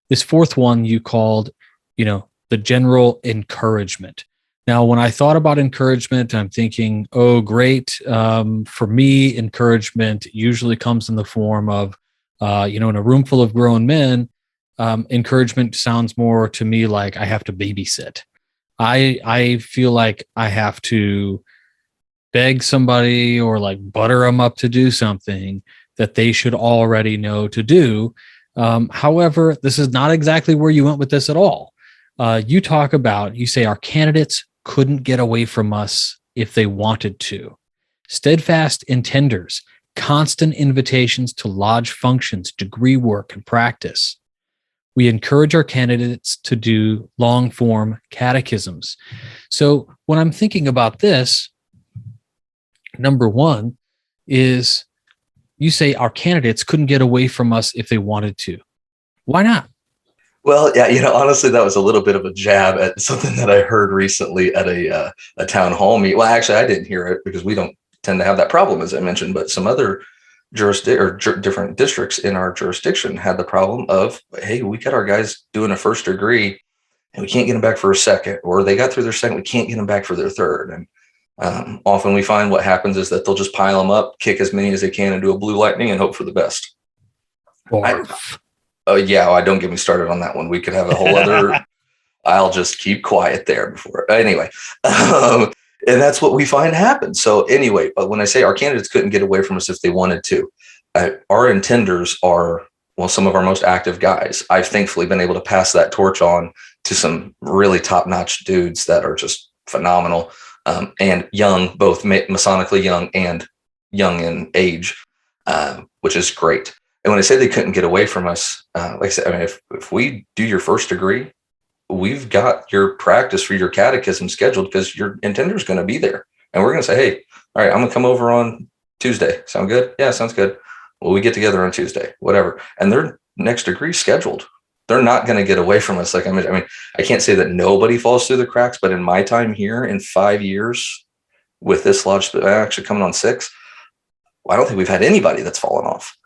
This fourth one you called, the general encouragement. Now, when I thought about encouragement, I'm thinking, oh, great. For me, encouragement usually comes in the form of, in a room full of grown men, encouragement sounds more to me like I have to babysit. I feel like I have to beg somebody or like butter them up to do something that they should already know to do. However, this is not exactly where you went with this at all. You say our candidates couldn't get away from us if they wanted to. Steadfast intenders, constant invitations to lodge functions, degree work, and practice. We encourage our candidates to do long-form catechisms. So when I'm thinking about this, number one is you say our candidates couldn't get away from us if they wanted to. Why not? Well, yeah, honestly, that was a little bit of a jab at something that I heard recently at a town hall meeting. Well, actually, I didn't hear it because we don't tend to have that problem, as I mentioned, but some other different districts in our jurisdiction had the problem of, hey, we got our guys doing a first degree and we can't get them back for a second, or they got through their second, we can't get them back for their third. And often we find what happens is that they'll just pile them up, kick as many as they can, and do a blue lightning and hope for the best. Don't get me started on that one. We could have a whole other, I'll just keep quiet there before. Anyway, and that's what we find happens. So anyway, but when I say our candidates couldn't get away from us if they wanted to, our intenders are, some of our most active guys. I've thankfully been able to pass that torch on to some really top-notch dudes that are just phenomenal and young, both Masonically young and young in age, which is great. And when I say they couldn't get away from us, like I said, if we do your first degree, we've got your practice for your catechism scheduled because your intender is going to be there. And we're going to say, hey, all right, I'm going to come over on Tuesday. Sound good? Yeah, sounds good. Well, we get together on Tuesday, whatever. And their next degree scheduled. They're not going to get away from us. Like, I mean, I can't say that nobody falls through the cracks, but in my time here, in 5 years with this lodge, actually coming on 6, I don't think we've had anybody that's fallen off.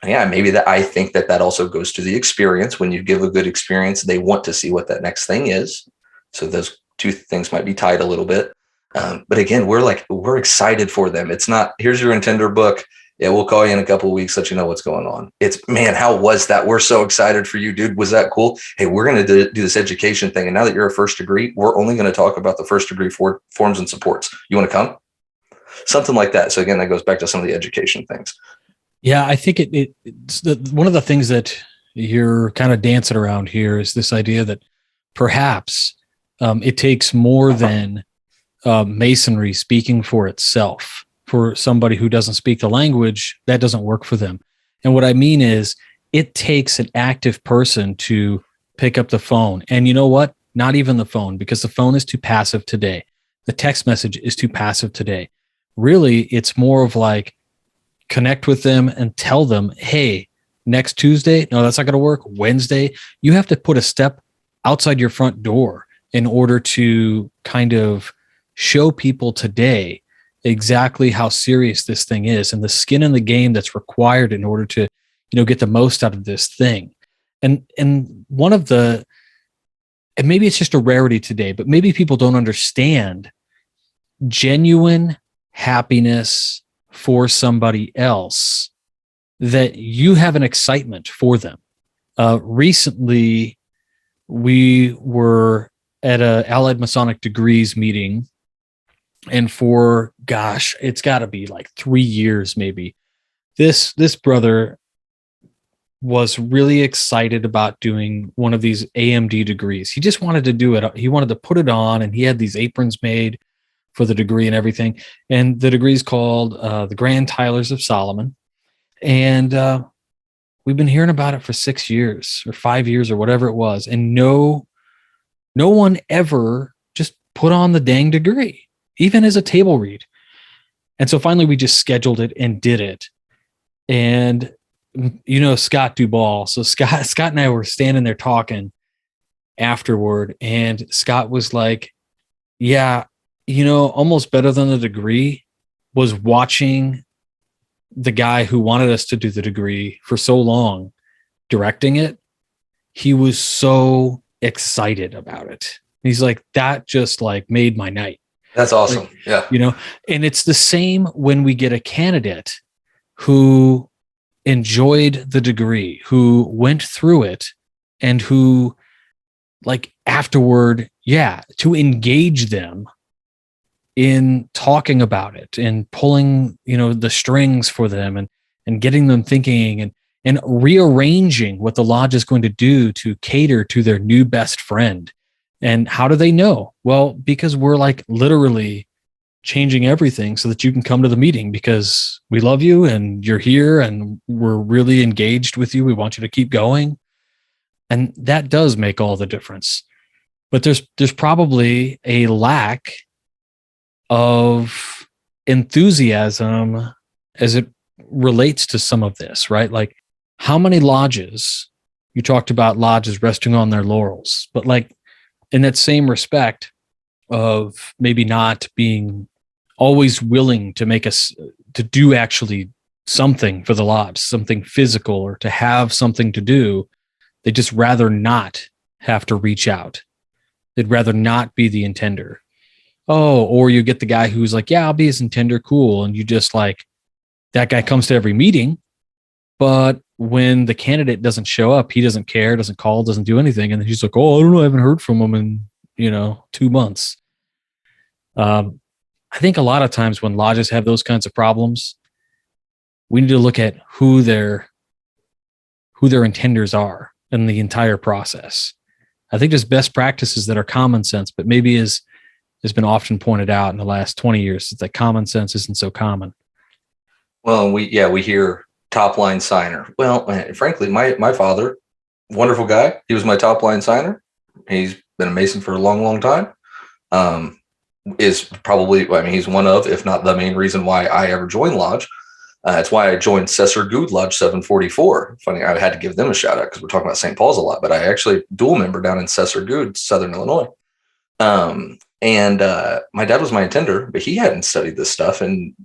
And yeah, maybe that, I think that also goes to the experience. When you give a good experience, they want to see what that next thing is. So those two things might be tied a little bit. But again, we're excited for them. It's not, here's your intender book. Yeah, we'll call you in a couple of weeks, let you know what's going on. It's, man, how was that? We're so excited for you, dude. Was that cool? Hey, we're going to do this education thing. And now that you're a first degree, we're only going to talk about the first degree forms and supports. You want to come? Something like that. So again, that goes back to some of the education things. Yeah, I think it's one of the things that you're kind of dancing around here is this idea that perhaps it takes more than Masonry speaking for itself. For somebody who doesn't speak the language, that doesn't work for them. And what I mean is it takes an active person to pick up the phone. And you know what? Not even the phone, because the phone is too passive today. The text message is too passive today. Really, it's more of like connect with them and tell them, hey, next Tuesday, no, that's not going to work. Wednesday, you have to put a step outside your front door in order to kind of show people today exactly how serious this thing is and the skin in the game that's required in order to, get the most out of this thing. And one of the, and maybe it's just a rarity today, but maybe people don't understand genuine happiness for somebody else, that you have an excitement for them. Recently, we were at a Allied Masonic Degrees meeting, and for, it's got to be like 3 years maybe, this brother was really excited about doing one of these AMD degrees. He just wanted to do it. He wanted to put it on, and he had these aprons made for the degree and everything. And the degree is called the Grand Tylers of Solomon. And we've been hearing about it for 6 years or 5 years or whatever it was. And no one ever just put on the dang degree, even as a table read. And so finally we just scheduled it and did it. And Scott Duvall. So Scott and I were standing there talking afterward, and Scott was like, yeah, almost better than the degree was watching the guy who wanted us to do the degree for so long directing it. He was so excited about it. He's like, that just like made my night. That's awesome. Like, yeah. And it's the same when we get a candidate who enjoyed the degree, who went through it, and who, like, afterward, to engage them in talking about it and pulling, the strings for them and getting them thinking and rearranging what the lodge is going to do to cater to their new best friend. And how do they know? Well, because we're like literally changing everything so that you can come to the meeting because we love you and you're here and we're really engaged with you. We want you to keep going. And that does make all the difference. But there's probably a lack of enthusiasm as it relates to some of this, right? Like, how many lodges, you talked about lodges resting on their laurels, but like in that same respect of maybe not being always willing to make us to do actually something for the lodge, something physical, or to have something to do, they just rather not have to reach out. They'd rather not be the intender. Oh, or you get the guy who's like, yeah, I'll be his intender, cool. And you just like, that guy comes to every meeting, but when the candidate doesn't show up, he doesn't care, doesn't call, doesn't do anything. And then he's like, oh, I don't know, I haven't heard from him in, 2 months. I think a lot of times when lodges have those kinds of problems, we need to look at who their intenders are in the entire process. I think there's best practices that are common sense, but maybe has been often pointed out in the last 20 years that common sense isn't so common. Well, we hear top line signer. Well, frankly, my father, wonderful guy. He was my top line signer. He's been a Mason for a long, long time. is probably, I mean, he's one of, if not the main reason why I ever joined Lodge. It's why I joined Cesar Good Lodge 744. Funny, I had to give them a shout out because we're talking about St. Paul's a lot, but I actually dual member down in Cesar Good, Southern Illinois. And my dad was my attender, but he hadn't studied this stuff in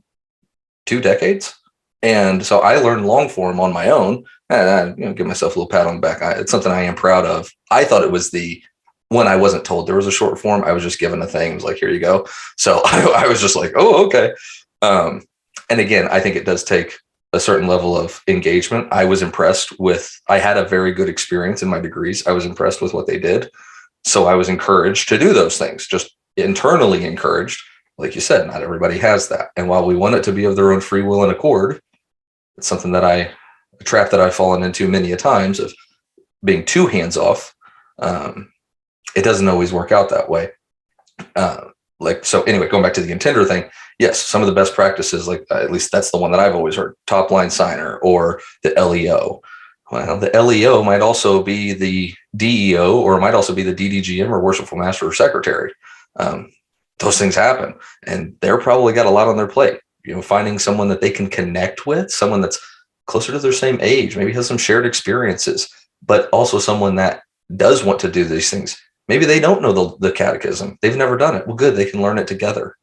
2 decades. And so I learned long form on my own, and I give myself a little pat on the back. It's something I am proud of. I thought it was when I wasn't told there was a short form, I was just given a thing. It was like, here you go. So I was just like, oh, okay. And again, I think it does take a certain level of engagement. I was impressed I had a very good experience in my degrees. I was impressed with what they did. So I was encouraged to do those things, just internally encouraged. Like you said, not everybody has that. And while we want it to be of their own free will and accord, it's something a trap that I've fallen into many a times of being too hands-off. It doesn't always work out that way. So anyway, going back to the intender thing, yes, some of the best practices, at least that's the one that I've always heard, top line signer or the LEO. Well, the LEO might also be the DEO, or it might also be the DDGM or worshipful master or secretary. Those things happen, and they're probably got a lot on their plate. Finding someone that they can connect with, someone that's closer to their same age, maybe has some shared experiences, but also someone that does want to do these things. Maybe they don't know the catechism. They've never done it. Well, good. They can learn it together.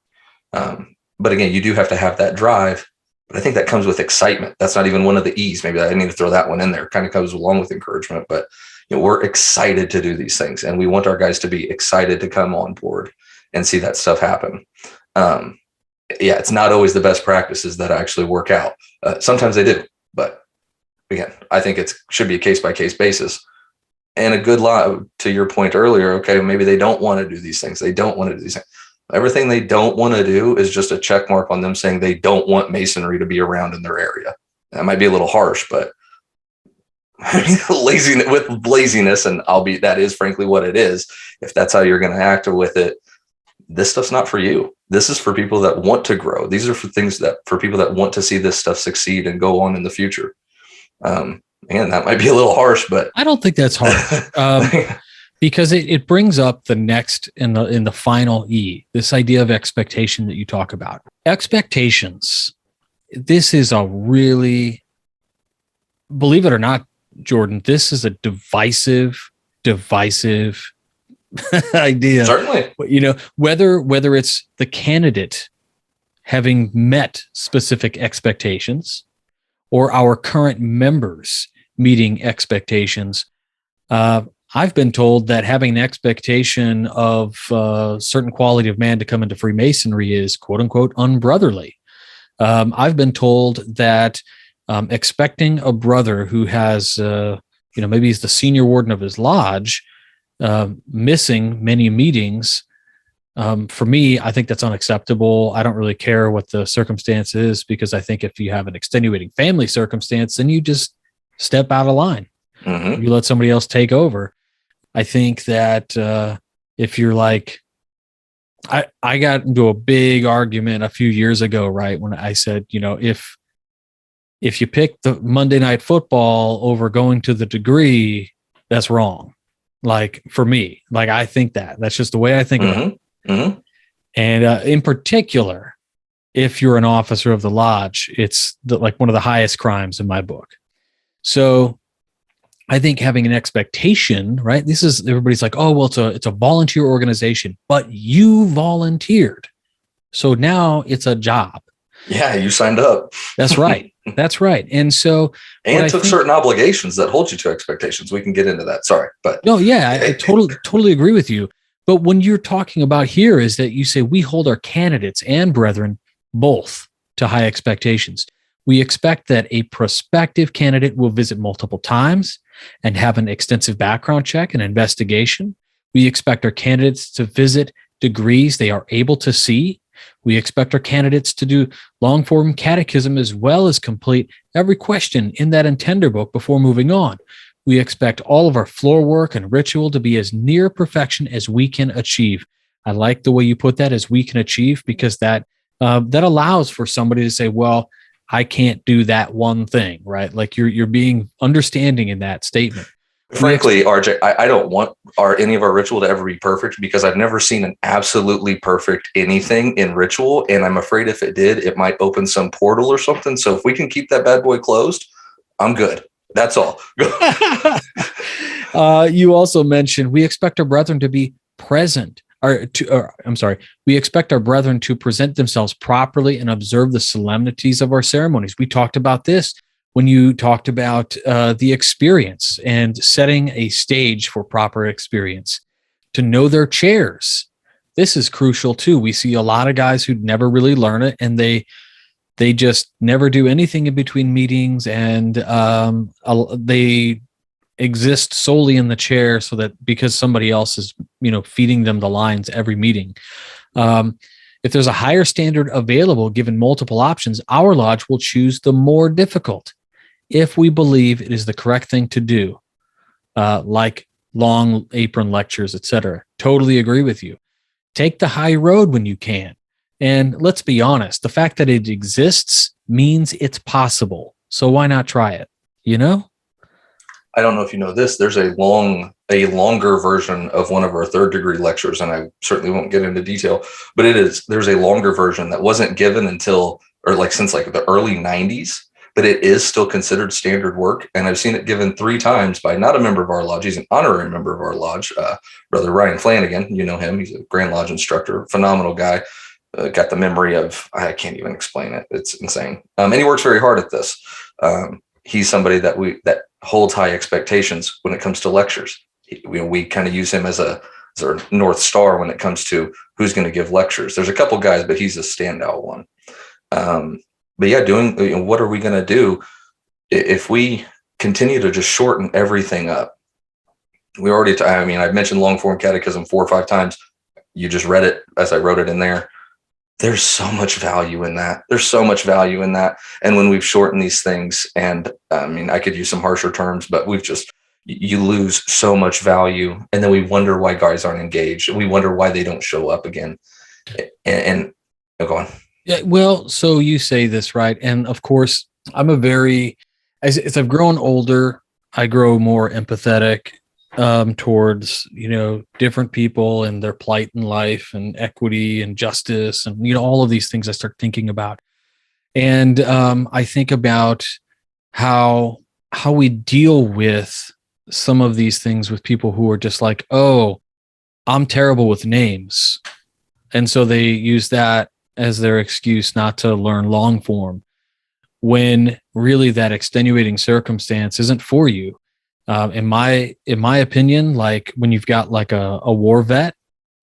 But again, you do have to have that drive. But I think that comes with excitement. That's not even one of the E's. Maybe I need to throw that one in there. It kind of comes along with encouragement. But we're excited to do these things. And we want our guys to be excited to come on board and see that stuff happen. It's not always the best practices that actually work out. Sometimes they do. But again, I think it should be a case-by-case basis. And a good lot, to your point earlier, okay, maybe they don't want to do these things. They don't want to do these things. Everything they don't want to do is just a check mark on them saying they don't want Masonry to be around in their area. That might be a little harsh, but laziness, and that is frankly what it is. If that's how you're going to act with it, this stuff's not for you. This is for people that want to grow. These are for people that want to see this stuff succeed and go on in the future. And that might be a little harsh, but I don't think that's harsh. Because it brings up the next in the final E, this idea of expectation that you talk about. Expectations. This is a really, believe it or not, Jordan, this is a divisive idea. Certainly. Whether it's the candidate having met specific expectations or our current members meeting expectations. I've been told that having an expectation of a certain quality of man to come into Freemasonry is quote unquote unbrotherly. I've been told that expecting a brother who has, maybe he's the senior warden of his lodge, missing many meetings. For me, I think that's unacceptable. I don't really care what the circumstance is, because I think if you have an extenuating family circumstance, then you just step out of line. Mm-hmm. You let somebody else take over. I think that if you're like, I got into a big argument a few years ago, right, when I said, if you pick the Monday Night Football over going to the degree, that's wrong. Like, for me, I think that's just the way I think about it. Mm-hmm. And in particular, if you're an officer of the lodge, it's one of the highest crimes in my book. So I think having an expectation, right? This is, everybody's like, oh, well, it's a volunteer organization, but you volunteered. So now it's a job. Yeah, you signed up. That's right. That's right. And so, and took certain obligations that hold you to expectations. We can get into that. Sorry, but no, yeah, I totally agree with you. But when you're talking about here is that you say we hold our candidates and brethren both to high expectations. We expect that a prospective candidate will visit multiple times and have an extensive background check and investigation. We expect our candidates to visit degrees they are able to see. We expect our candidates to do long-form catechism as well as complete every question in that intender book before moving on. We expect all of our floor work and ritual to be as near perfection as we can achieve. I like the way you put that, as we can achieve, because that allows for somebody to say, well, I can't do that one thing, right? Like you're being understanding in that statement. Frankly, RJ, I don't want any of our ritual to ever be perfect, because I've never seen an absolutely perfect anything in ritual. And I'm afraid if it did, it might open some portal or something. So if we can keep that bad boy closed, I'm good. That's all. You also mentioned we expect our brethren to be present. We expect our brethren to present themselves properly and observe the solemnities of our ceremonies. We talked about this when you talked about the experience and setting a stage for proper experience, to know their chairs. This is crucial too. We see a lot of guys who never really learn it, and they just never do anything in between meetings, and they exist solely in the chair, so that because somebody else is, feeding them the lines every meeting. If there's a higher standard available, given multiple options, our lodge will choose the more difficult if we believe it is the correct thing to do, like long apron lectures, etc. Totally agree with you. Take the high road when you can. And let's be honest, the fact that it exists means it's possible. So why not try it? I don't know if you know this. There's a longer version of one of our third degree lectures, and I certainly won't get into detail, but there's a longer version that wasn't given since the early 90s, but it is still considered standard work. And I've seen it given 3 times by not a member of our lodge. He's an honorary member of our lodge, Brother Ryan Flanagan. You know him. He's a Grand Lodge instructor, phenomenal guy. Got the memory of, I can't even explain it. It's insane. And he works very hard at this. He's somebody that holds high expectations when it comes to lectures. We kind of use him as our North Star when it comes to who's going to give lectures. There's a couple guys, but he's a standout one. But yeah, what are we going to do if we continue to just shorten everything up? I've mentioned long form catechism 4 or 5 times. You just read it as I wrote it in there. There's so much value in that. And when we've shortened these things, and I could use some harsher terms, but you lose so much value. And then we wonder why guys aren't engaged. We wonder why they don't show up again. And go on. Yeah, well, so you say this, right? And of course, I'm as I've grown older, I grow more empathetic towards, different people and their plight in life, and equity and justice, and, all of these things I start thinking about. And I think about how we deal with some of these things with people who are just like, oh, I'm terrible with names. And so they use that as their excuse not to learn long form, when really that extenuating circumstance isn't for you. In my opinion, like when you've got like a war vet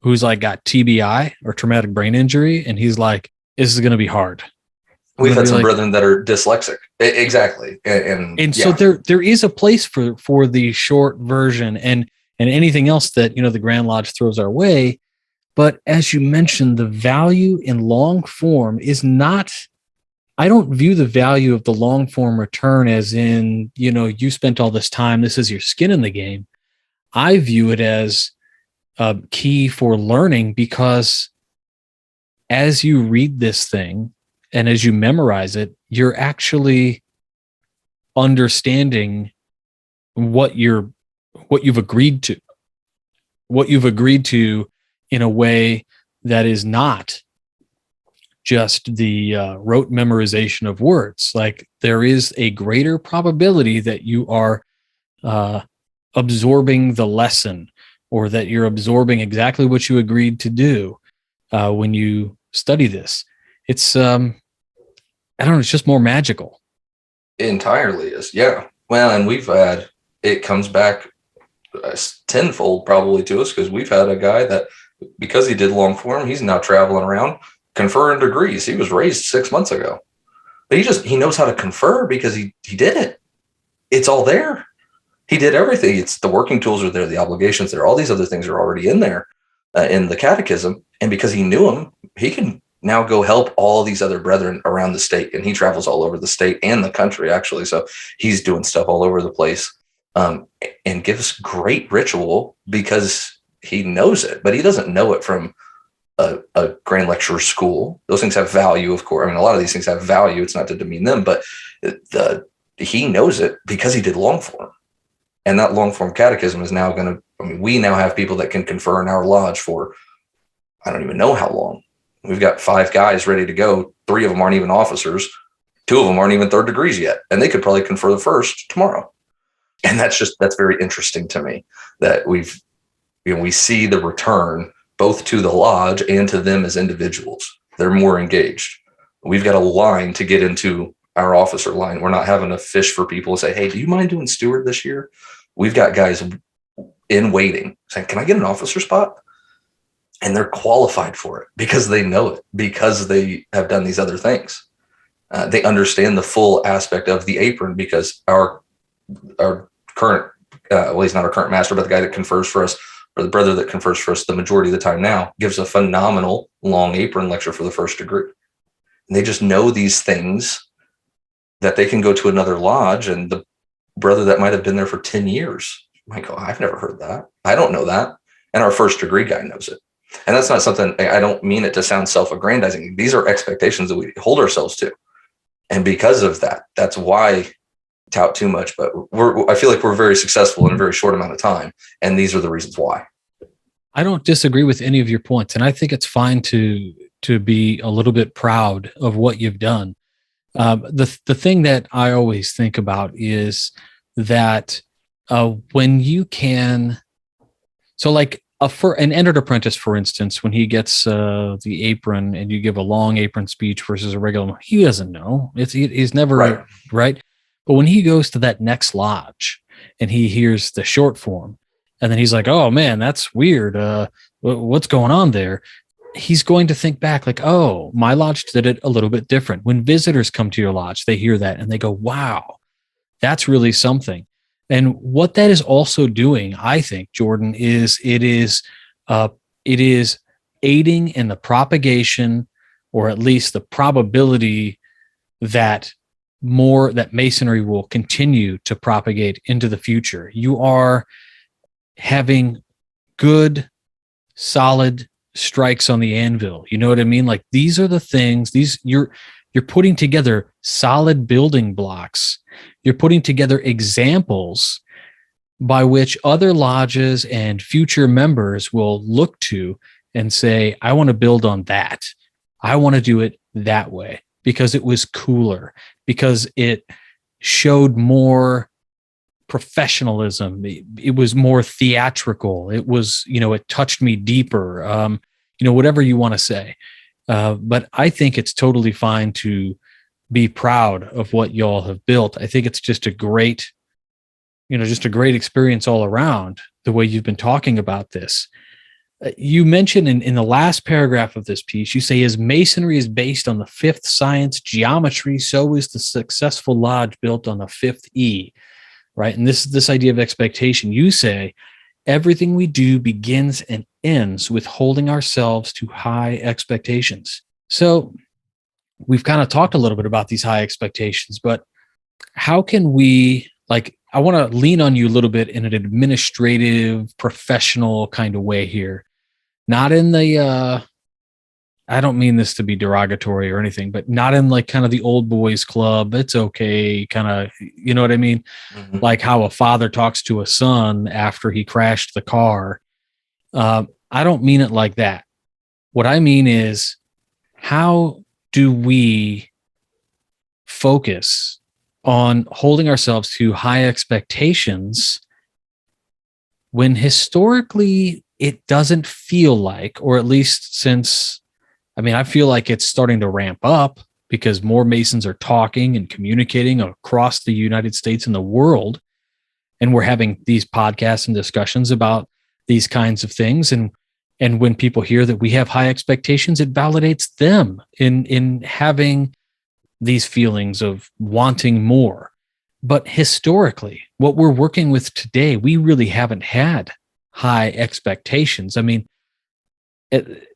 who's like got TBI or traumatic brain injury, and he's like, this is going to be hard. We've had some brethren that are dyslexic. Exactly. And so there is a place for the short version and anything else that, the Grand Lodge throws our way. But as you mentioned, the value in long form is not, I don't view the value of the long form return as in, you spent all this time, this is your skin in the game. I view it as a key for learning, because as you read this thing and as you memorize it, you're actually understanding what you've agreed to in a way that is not just the rote memorization of words. Like, there is a greater probability that you are absorbing the lesson, or that you're absorbing exactly what you agreed to do when you study this. It's, it's just more magical. It entirely is. Yeah. Well, and it comes back tenfold probably to us, because we've had a guy that, because he did long form, he's now traveling around conferring degrees. He was raised 6 months ago, but he knows how to confer because he did it. It's all there. He did everything. It's the working tools are there, the obligations there, all these other things are already in there in the catechism. And because he knew them, he can now go help all these other brethren around the state. And he travels all over the state and the country, actually. So he's doing stuff all over the place, and gives great ritual because he knows it, but he doesn't know it from a grand lecturer school. Those things have value, of course. A lot of these things have value. It's not to demean them, but he knows it because he did long form. And that long form catechism is now going to, we now have people that can confer in our lodge for, I don't even know how long. We've got 5 guys ready to go. 3 of them aren't even officers. 2 of them aren't even 3rd degrees yet. And they could probably confer the first tomorrow. And that's very interesting to me that we see the return both to the lodge and to them as individuals. They're more engaged. We've got a line to get into our officer line. We're not having to fish for people and say, hey, do you mind doing steward this year? We've got guys in waiting saying, can I get an officer spot? And they're qualified for it because they know it, because they have done these other things. They understand the full aspect of the apron because our current, he's not our current master, but the guy that confers for us, or the brother that confers for us the majority of the time now, gives a phenomenal long apron lecture for the 1st degree. And they just know these things that they can go to another lodge, and the brother that might have been there for 10 years might go, I've never heard that. I don't know that. And our 1st degree guy knows it. And that's not something, I don't mean it to sound self-aggrandizing. These are expectations that we hold ourselves to. And because of that, that's why tout too much, but I feel like we're very successful in a very short amount of time. And these are the reasons why. I don't disagree with any of your points. And I think it's fine to be a little bit proud of what you've done. The thing that I always think about is that when you can, so like for an entered apprentice, for instance, when he gets the apron and you give a long apron speech versus a regular one, he doesn't know. He's never right. But when he goes to that next lodge and he hears the short form, and then he's like, oh man, that's weird. What's going on there? He's going to think back like, oh, my lodge did it a little bit different. When visitors come to your lodge, they hear that and they go, wow, that's really something. And what that is also doing, I think, Jordan, is it is aiding in the propagation, or at least the probability that Masonry will continue to propagate into the future. You are having good, solid strikes on the anvil. You know what I mean? Like, these are the things, you're putting together solid building blocks. You're putting together examples by which other lodges and future members will look to and say, I want to build on that. I want to do it that way because it was cooler, because it showed more professionalism. It was more theatrical. It was, it touched me deeper, whatever you want to say. But I think it's totally fine to be proud of what y'all have built. I think it's just a great experience all around, the way you've been talking about this. You mentioned in the last paragraph of this piece, you say, as Masonry is based on the 5th science, geometry, so is the successful lodge built on the 5th E, right? And this idea of expectation, you say, everything we do begins and ends with holding ourselves to high expectations. So we've kind of talked a little bit about these high expectations, but how can we, I want to lean on you a little bit in an administrative, professional kind of way here. Not in the, I don't mean this to be derogatory or anything, but not in kind of the old boys club. It's okay. Kind of, you know what I mean? Mm-hmm. Like how a father talks to a son after he crashed the car. I don't mean it like that. What I mean is, how do we focus on holding ourselves to high expectations when historically it doesn't feel like, or at least since, I feel like it's starting to ramp up because more Masons are talking and communicating across the United States and the world. And we're having these podcasts and discussions about these kinds of things. And when people hear that we have high expectations, it validates them in having these feelings of wanting more. But historically, what we're working with today, we really haven't had high expectations.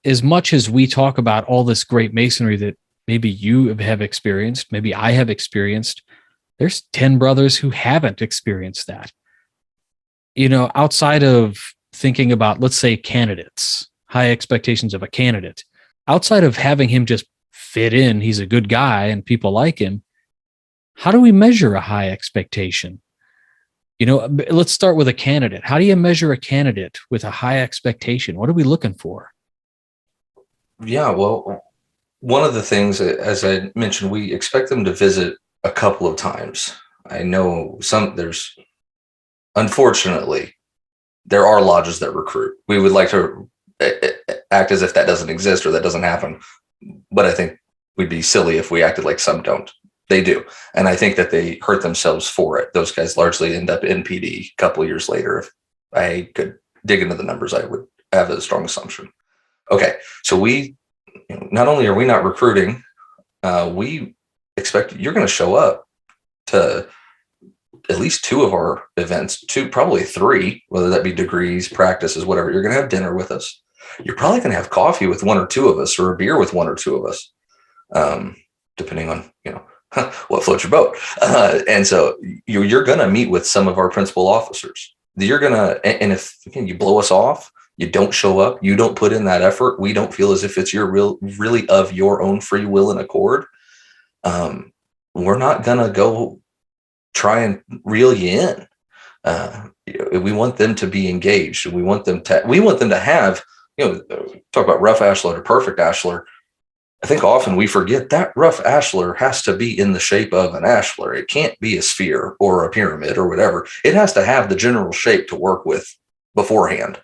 As much as we talk about all this great Masonry that maybe you have experienced, maybe I have experienced, there's 10 brothers who haven't experienced that. Outside of thinking about, let's say, candidates, high expectations of a candidate, outside of having him just fit in, he's a good guy and people like him, how do we measure a high expectation? Let's start with a candidate. How do you measure a candidate with a high expectation? What are we looking for? Yeah, well, one of the things, as I mentioned, we expect them to visit a couple of times. I know unfortunately, there are lodges that recruit. We would like to act as if that doesn't exist or that doesn't happen. But I think we'd be silly if we acted like some don't. They do. And I think that they hurt themselves for it. Those guys largely end up in PD a couple of years later. If I could dig into the numbers, I would have a strong assumption. Okay, so not only are we not recruiting, we expect you're going to show up to at least 2 of our events, 2, probably 3, whether that be degrees, practices, whatever. You're going to have dinner with us. You're probably going to have coffee with 1 or 2 of us, or a beer with 1 or 2 of us, depending on what floats your boat. And so you're going to meet with some of our principal officers. You're going to, and if you blow us off, you don't show up, you don't put in that effort, we don't feel as if it's really of your own free will and accord. We're not going to go try and reel you in. We want them to be engaged. We want them to have, talk about rough ashlar to perfect ashlar. I think often we forget that rough ashlar has to be in the shape of an ashlar. It can't be a sphere or a pyramid or whatever. It has to have the general shape to work with beforehand.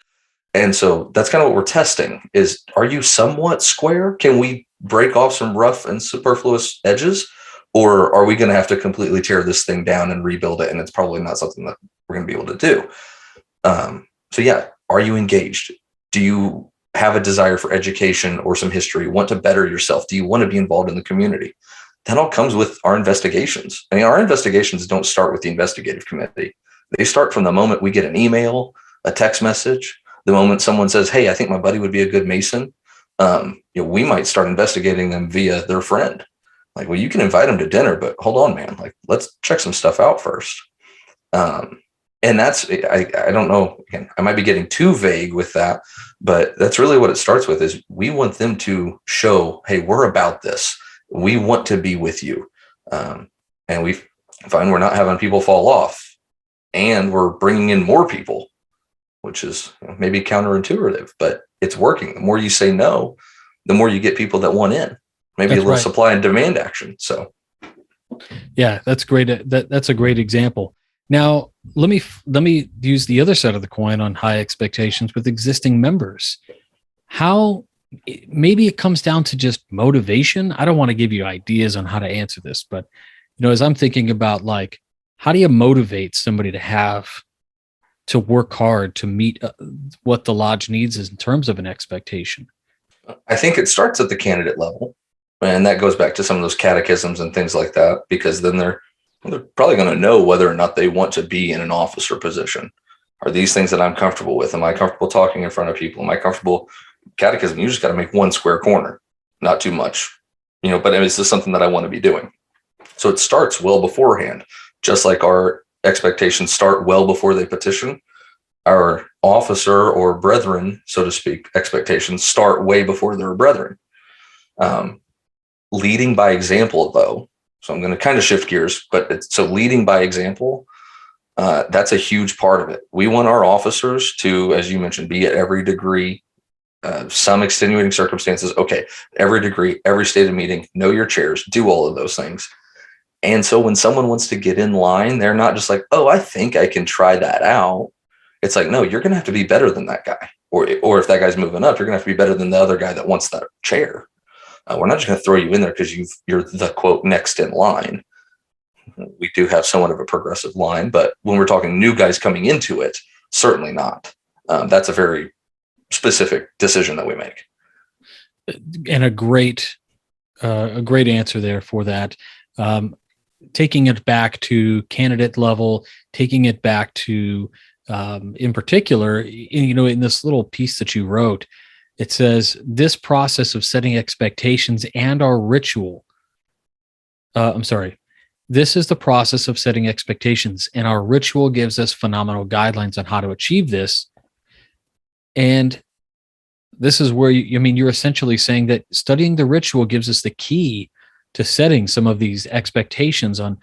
And so that's kind of what we're testing is, are you somewhat square? Can we break off some rough and superfluous edges? Or are we going to have to completely tear this thing down and rebuild it? And it's probably not something that we're going to be able to do. So yeah, are you engaged? Do you have a desire for education or some history? Want to better yourself? Do you want to be involved in the community? That all comes with our investigations. I mean, our investigations don't start with the investigative committee. They start from the moment we get an email, a text message, the moment someone says, hey, I think my buddy would be a good Mason. We might start investigating them via their friend. Like, well, you can invite them to dinner, but hold on, man. Like, let's check some stuff out first. And that's, I don't know, again, I might be getting too vague with that, but that's really what it starts with is we want them to show, hey, we're about this. We want to be with you. And we find we're not having people fall off and we're bringing in more people, which is maybe counterintuitive, but it's working. The more you say no, the more you get people that want in. Maybe that's a little right. Supply and demand action. So, yeah, that's great. That's a great example. Now, let me use the other side of the coin on high expectations with existing members. How maybe it comes down to just motivation. I don't want to give you ideas on how to answer this, but as I'm thinking about like, how do you motivate somebody to work hard to meet what the lodge needs in terms of an expectation? I think it starts at the candidate level. And that goes back to some of those catechisms and things like that, because then they're probably going to know whether or not they want to be in an officer position. Are these things that I'm comfortable with? Am I comfortable talking in front of people? Am I comfortable? Catechism, you just got to make one square corner, not too much, but is this something that I want to be doing? So it starts well beforehand, just like our expectations start well before they petition. Our officer or brethren, so to speak, expectations start way before they're brethren. Leading by example, though. So I'm going to kind of shift gears, but so leading by example, that's a huge part of it. We want our officers to, as you mentioned, be at every degree, some extenuating circumstances. Okay, every degree, every stated meeting, know your chairs, do all of those things. And so when someone wants to get in line, they're not just like, oh, I think I can try that out. It's like, no, you're going to have to be better than that guy. Or if that guy's moving up, you're going to have to be better than the other guy that wants that chair. We're not just going to throw you in there because you're the quote next in line. We do have somewhat of a progressive line, but when we're talking new guys coming into it, certainly not. That's a very specific decision that we make. And a great answer there for that. Taking it back to candidate level, taking it back to, in particular, in this little piece that you wrote, it says this process of setting expectations and our ritual. This is the process of setting expectations, and our ritual gives us phenomenal guidelines on how to achieve this. And this is where you're essentially saying that studying the ritual gives us the key to setting some of these expectations on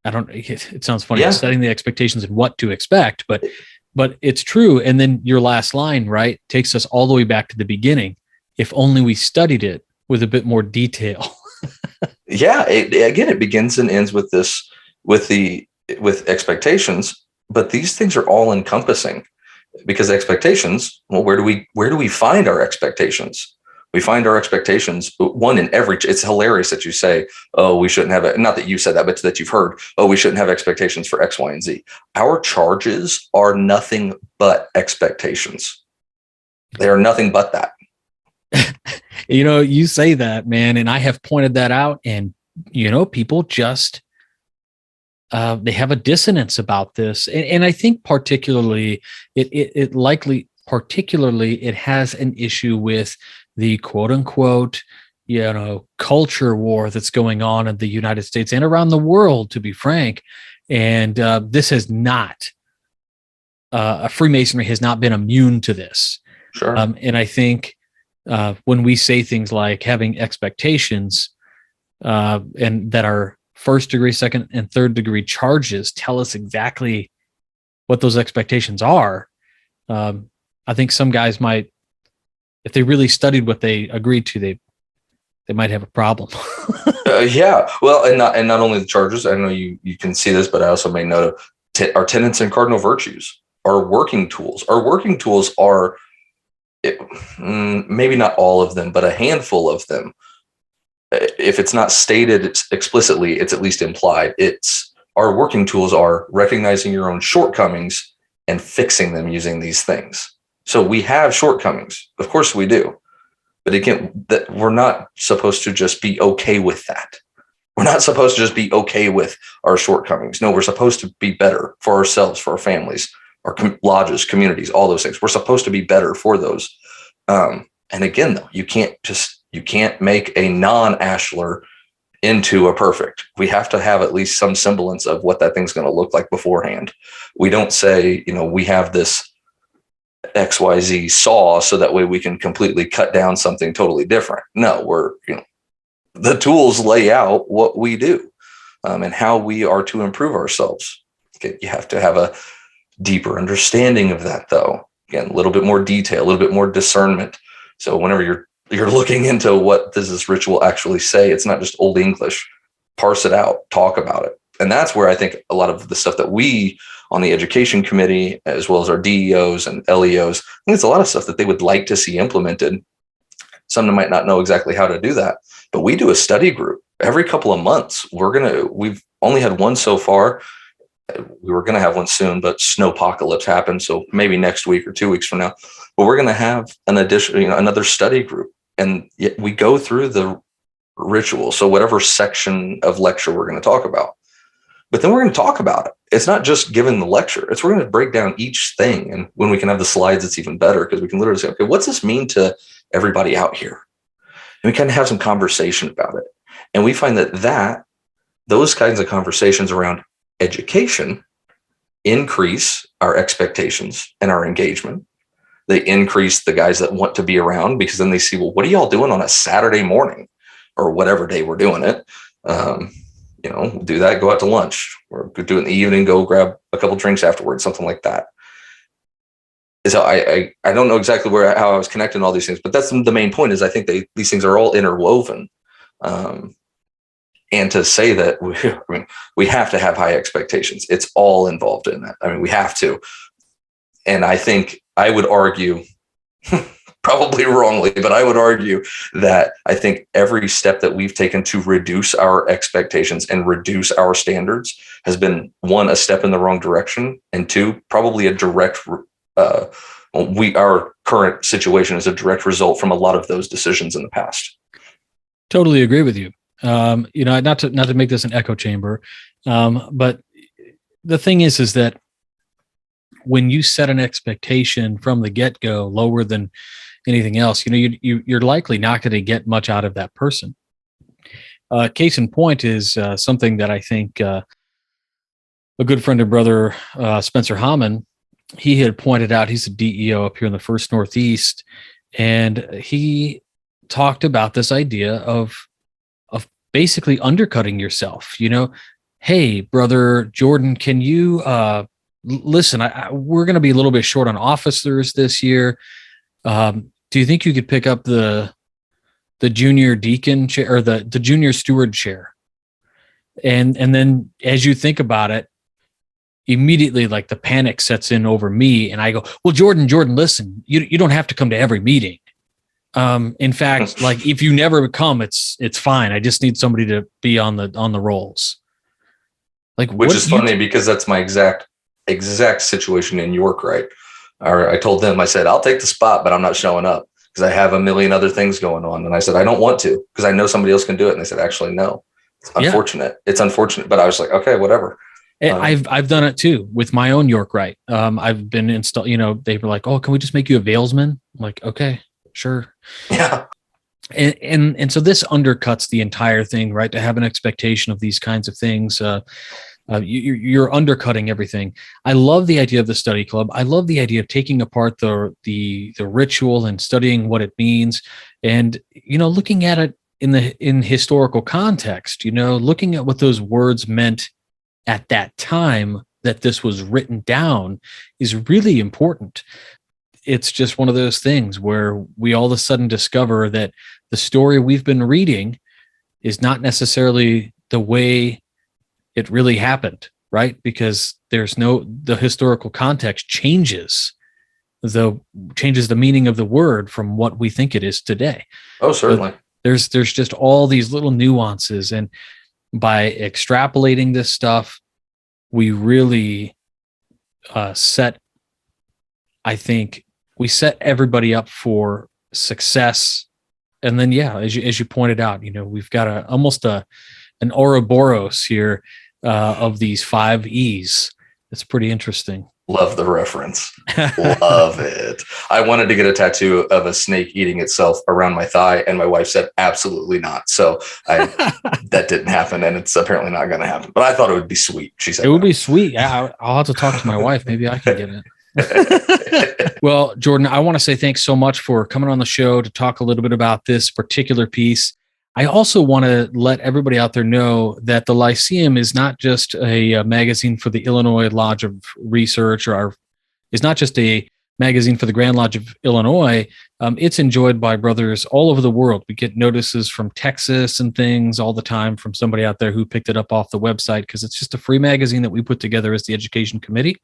it sounds funny, Yeah. setting the expectations and what to expect, but it's true. And then your last line, right, takes us all the way back to the beginning. If only we studied it with a bit more detail. Yeah. It begins and ends with this, with expectations, but these things are all encompassing, because expectations, well, where do we find our expectations? We find our expectations, one, in every, it's hilarious that you say, oh, we shouldn't have it. Not that you said that, but that you've heard, oh, we shouldn't have expectations for X, Y, and Z. Our charges are nothing but expectations. They are nothing but that. You say that, man, and I have pointed that out, and people just they have a dissonance about this, and I think particularly it has an issue with the quote unquote culture war that's going on in the United States and around the world, to be frank. And this has not Freemasonry has not been immune to this. Sure. And I think when we say things like having expectations and that our first degree, second and third degree charges tell us exactly what those expectations are, I think some guys might, if they really studied what they agreed to, they might have a problem. Yeah. Well, and not only the charges. I know you can see this, but I also made note of our tenets and cardinal virtues, our working tools. Our working tools are, maybe not all of them, but a handful of them. If it's not stated explicitly, it's at least implied. Our working tools are recognizing your own shortcomings and fixing them using these things. So we have shortcomings. Of course we do. But again, that we're not supposed to just be okay with that. We're not supposed to just be okay with our shortcomings. No, we're supposed to be better for ourselves, for our families, our lodges, communities, all those things. We're supposed to be better for those. And again, though, you can't make a non-ashlar into a perfect. We have to have at least some semblance of what that thing's going to look like beforehand. We don't say, we have this XYZ saw so that way we can completely cut down something totally different. No, the tools lay out what we do and how we are to improve ourselves. Okay, you have to have a deeper understanding of that, though. Again, a little bit more detail, a little bit more discernment. So whenever you're looking into what does this ritual actually say, it's not just old English. Parse it out, talk about it. And that's where I think a lot of the stuff that we on the education committee, as well as our DEOs and LEOs, I think it's a lot of stuff that they would like to see implemented. Some might not know exactly how to do that, but we do a study group every couple of months. We've only had one so far. We were going to have one soon, but snowpocalypse happened. So maybe next week or 2 weeks from now, but we're going to have another study group, and we go through the ritual. So whatever section of lecture we're going to talk about, but then we're going to talk about it. It's not just giving the lecture. We're going to break down each thing. And when we can have the slides, it's even better, because we can literally say, okay, what's this mean to everybody out here? And we kind of have some conversation about it. And we find that those kinds of conversations around education increase our expectations and our engagement. They increase the guys that want to be around, because then they see, well, what are y'all doing on a Saturday morning or whatever day we're doing it? Do that, go out to lunch, or do it in the evening, go grab a couple drinks afterwards, something like that. So I don't know exactly how I was connecting all these things, but that's the main point. Is I think these things are all interwoven. And to say that we have to have high expectations, it's all involved in that. I mean, we have to. And I think I would argue, probably wrongly, but I would argue that I think every step that we've taken to reduce our expectations and reduce our standards has been, one, a step in the wrong direction, and two, probably a direct, our current situation is a direct result from a lot of those decisions in the past. Totally agree with you. Not to make this an echo chamber, but the thing is that when you set an expectation from the get-go lower than anything else, you're likely not going to get much out of that person. Case in point is something that I think a good friend and brother, Spencer Hammond, he had pointed out. He's a DEO up here in the First Northeast, and he talked about this idea of basically undercutting yourself. hey, brother Jordan, can you listen? We're going to be a little bit short on officers this year. Do you think you could pick up the junior deacon chair or the junior steward chair? And then as you think about it, immediately like the panic sets in over me, and I go, well, Jordan, listen, you don't have to come to every meeting. In fact, like if you never come, it's fine. I just need somebody to be on the rolls. Like, which is funny because that's my exact situation in York, right? Or I told them, I said, I'll take the spot, but I'm not showing up because I have a million other things going on. And I said, I don't want to because I know somebody else can do it. And they said, actually, no, it's unfortunate. Yeah. It's unfortunate. But I was like, okay, whatever. I've done it too with my own York Rite. I've been installed, they were like, oh, can we just make you a Valesman? I'm like, okay, sure. Yeah. And so this undercuts the entire thing, right? To have an expectation of these kinds of things. You're undercutting everything. I love the idea of the study club. I love the idea of taking apart the ritual and studying what it means, and looking at it in historical context. Looking at what those words meant at that time that this was written down is really important. It's just one of those things where we all of a sudden discover that the story we've been reading is not necessarily the way it really happened, right? Because the historical context changes the meaning of the word from what we think it is today. Oh, certainly. So there's just all these little nuances, and by extrapolating this stuff, we really set everybody up for success. And then, as you pointed out, we've got almost an Ouroboros here of these 5 E's. It's pretty interesting. Love the reference. Love it. I wanted to get a tattoo of a snake eating itself around my thigh, and my wife said absolutely not. So that didn't happen, and it's apparently not going to happen. But I thought it would be sweet. She said it would be sweet. Yeah, I'll have to talk to my wife. Maybe I can get it. Well, Jordan, I want to say thanks so much for coming on the show to talk a little bit about this particular piece. I also want to let everybody out there know that the Lyceum is not just a magazine for the Illinois Lodge of Research, is not just a magazine for the Grand Lodge of Illinois. It's enjoyed by brothers all over the world. We get notices from Texas and things all the time from somebody out there who picked it up off the website, because it's just a free magazine that we put together as the Education Committee.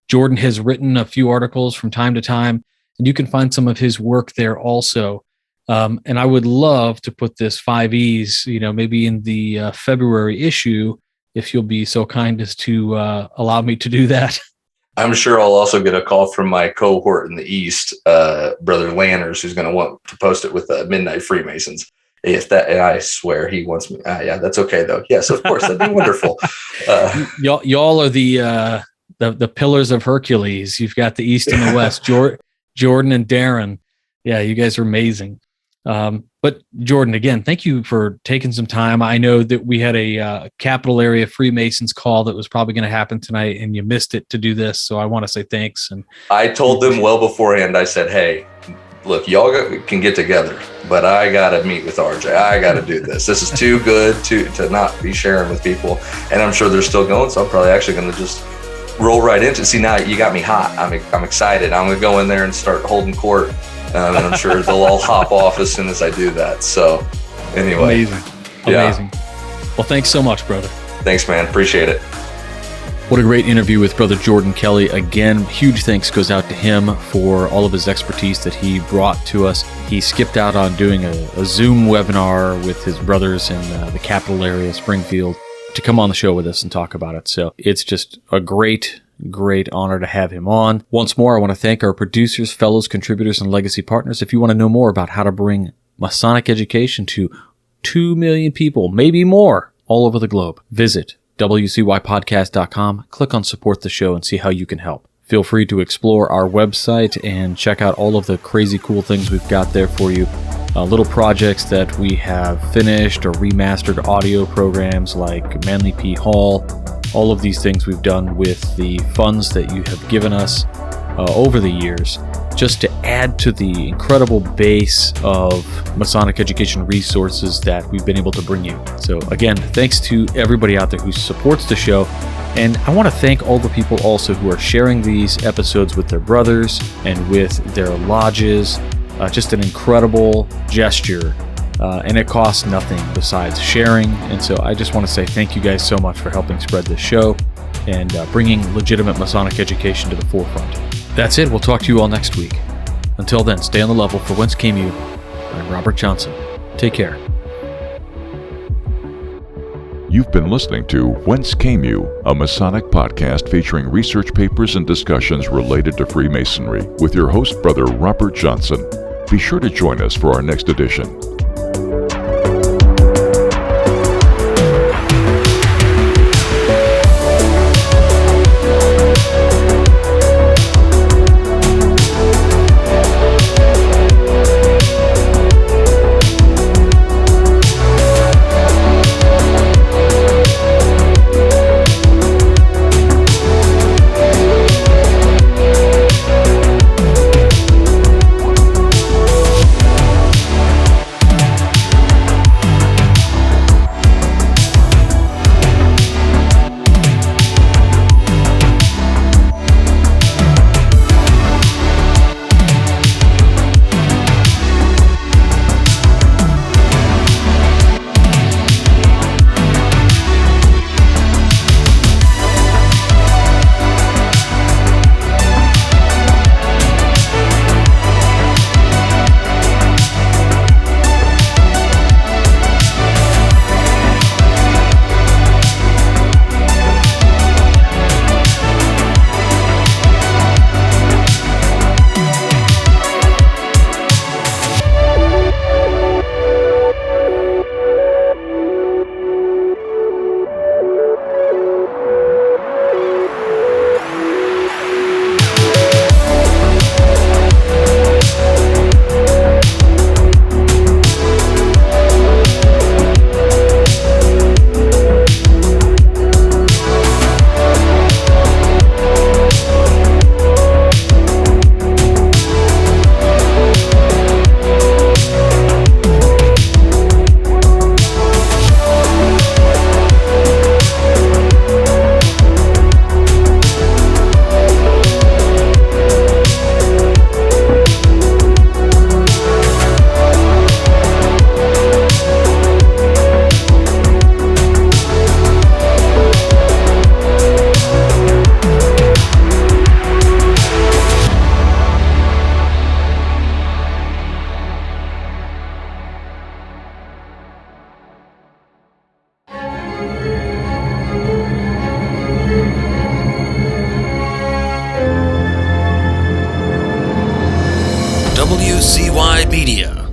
Jordan has written a few articles from time to time, and you can find some of his work there also. And I would love to put this 5 E's, maybe in the February issue, if you'll be so kind as to allow me to do that. I'm sure I'll also get a call from my cohort in the East, Brother Lanners, who's going to want to post it with Midnight Freemasons. And I swear he wants me. Yeah, that's okay though. Yes, of course, that'd be wonderful. Y'all are the pillars of Hercules. You've got the East and the West, Jordan and Darren. Yeah, you guys are amazing. But Jordan, again, thank you for taking some time. I know that we had a capital area Freemasons call that was probably going to happen tonight, and you missed it to do this. So I want to say thanks. And I told them well beforehand. I said, hey, look, y'all can get together, but I got to meet with RJ. I got to do this. This is too good to not be sharing with people. And I'm sure they're still going. So I'm probably actually going to just roll right into it. See, now you got me hot. I'm excited. I'm going to go in there and start holding court. And I'm sure they'll all hop off as soon as I do that. So anyway. Amazing. Well, thanks so much, brother. Thanks, man. Appreciate it. What a great interview with Brother Jordan Kelly. Again, huge thanks goes out to him for all of his expertise that he brought to us. He skipped out on doing a Zoom webinar with his brothers in the capital area, Springfield, to come on the show with us and talk about it. So it's just a great honor to have him on. Once more, I want to thank our producers, fellows, contributors, and legacy partners. If you want to know more about how to bring Masonic education to 2 million people, maybe more, all over the globe, visit wcypodcast.com, click on support the show, and see how you can help. Feel free to explore our website and check out all of the crazy cool things we've got there for you. Little projects that we have finished or remastered audio programs like Manly P. Hall. All of these things we've done with the funds that you have given us over the years, just to add to the incredible base of Masonic education resources that we've been able to bring you. So again, thanks to everybody out there who supports the show. And I want to thank all the people also who are sharing these episodes with their brothers and with their lodges. Just an incredible gesture. And it costs nothing besides sharing. And so I just want to say thank you guys so much for helping spread this show and bringing legitimate Masonic education to the forefront. That's it. We'll talk to you all next week. Until then, stay on the level. For Whence Came You, I'm Robert Johnson. Take care. You've been listening to Whence Came You, a Masonic podcast featuring research papers and discussions related to Freemasonry with your host, Brother Robert Johnson. Be sure to join us for our next edition. WCY Media.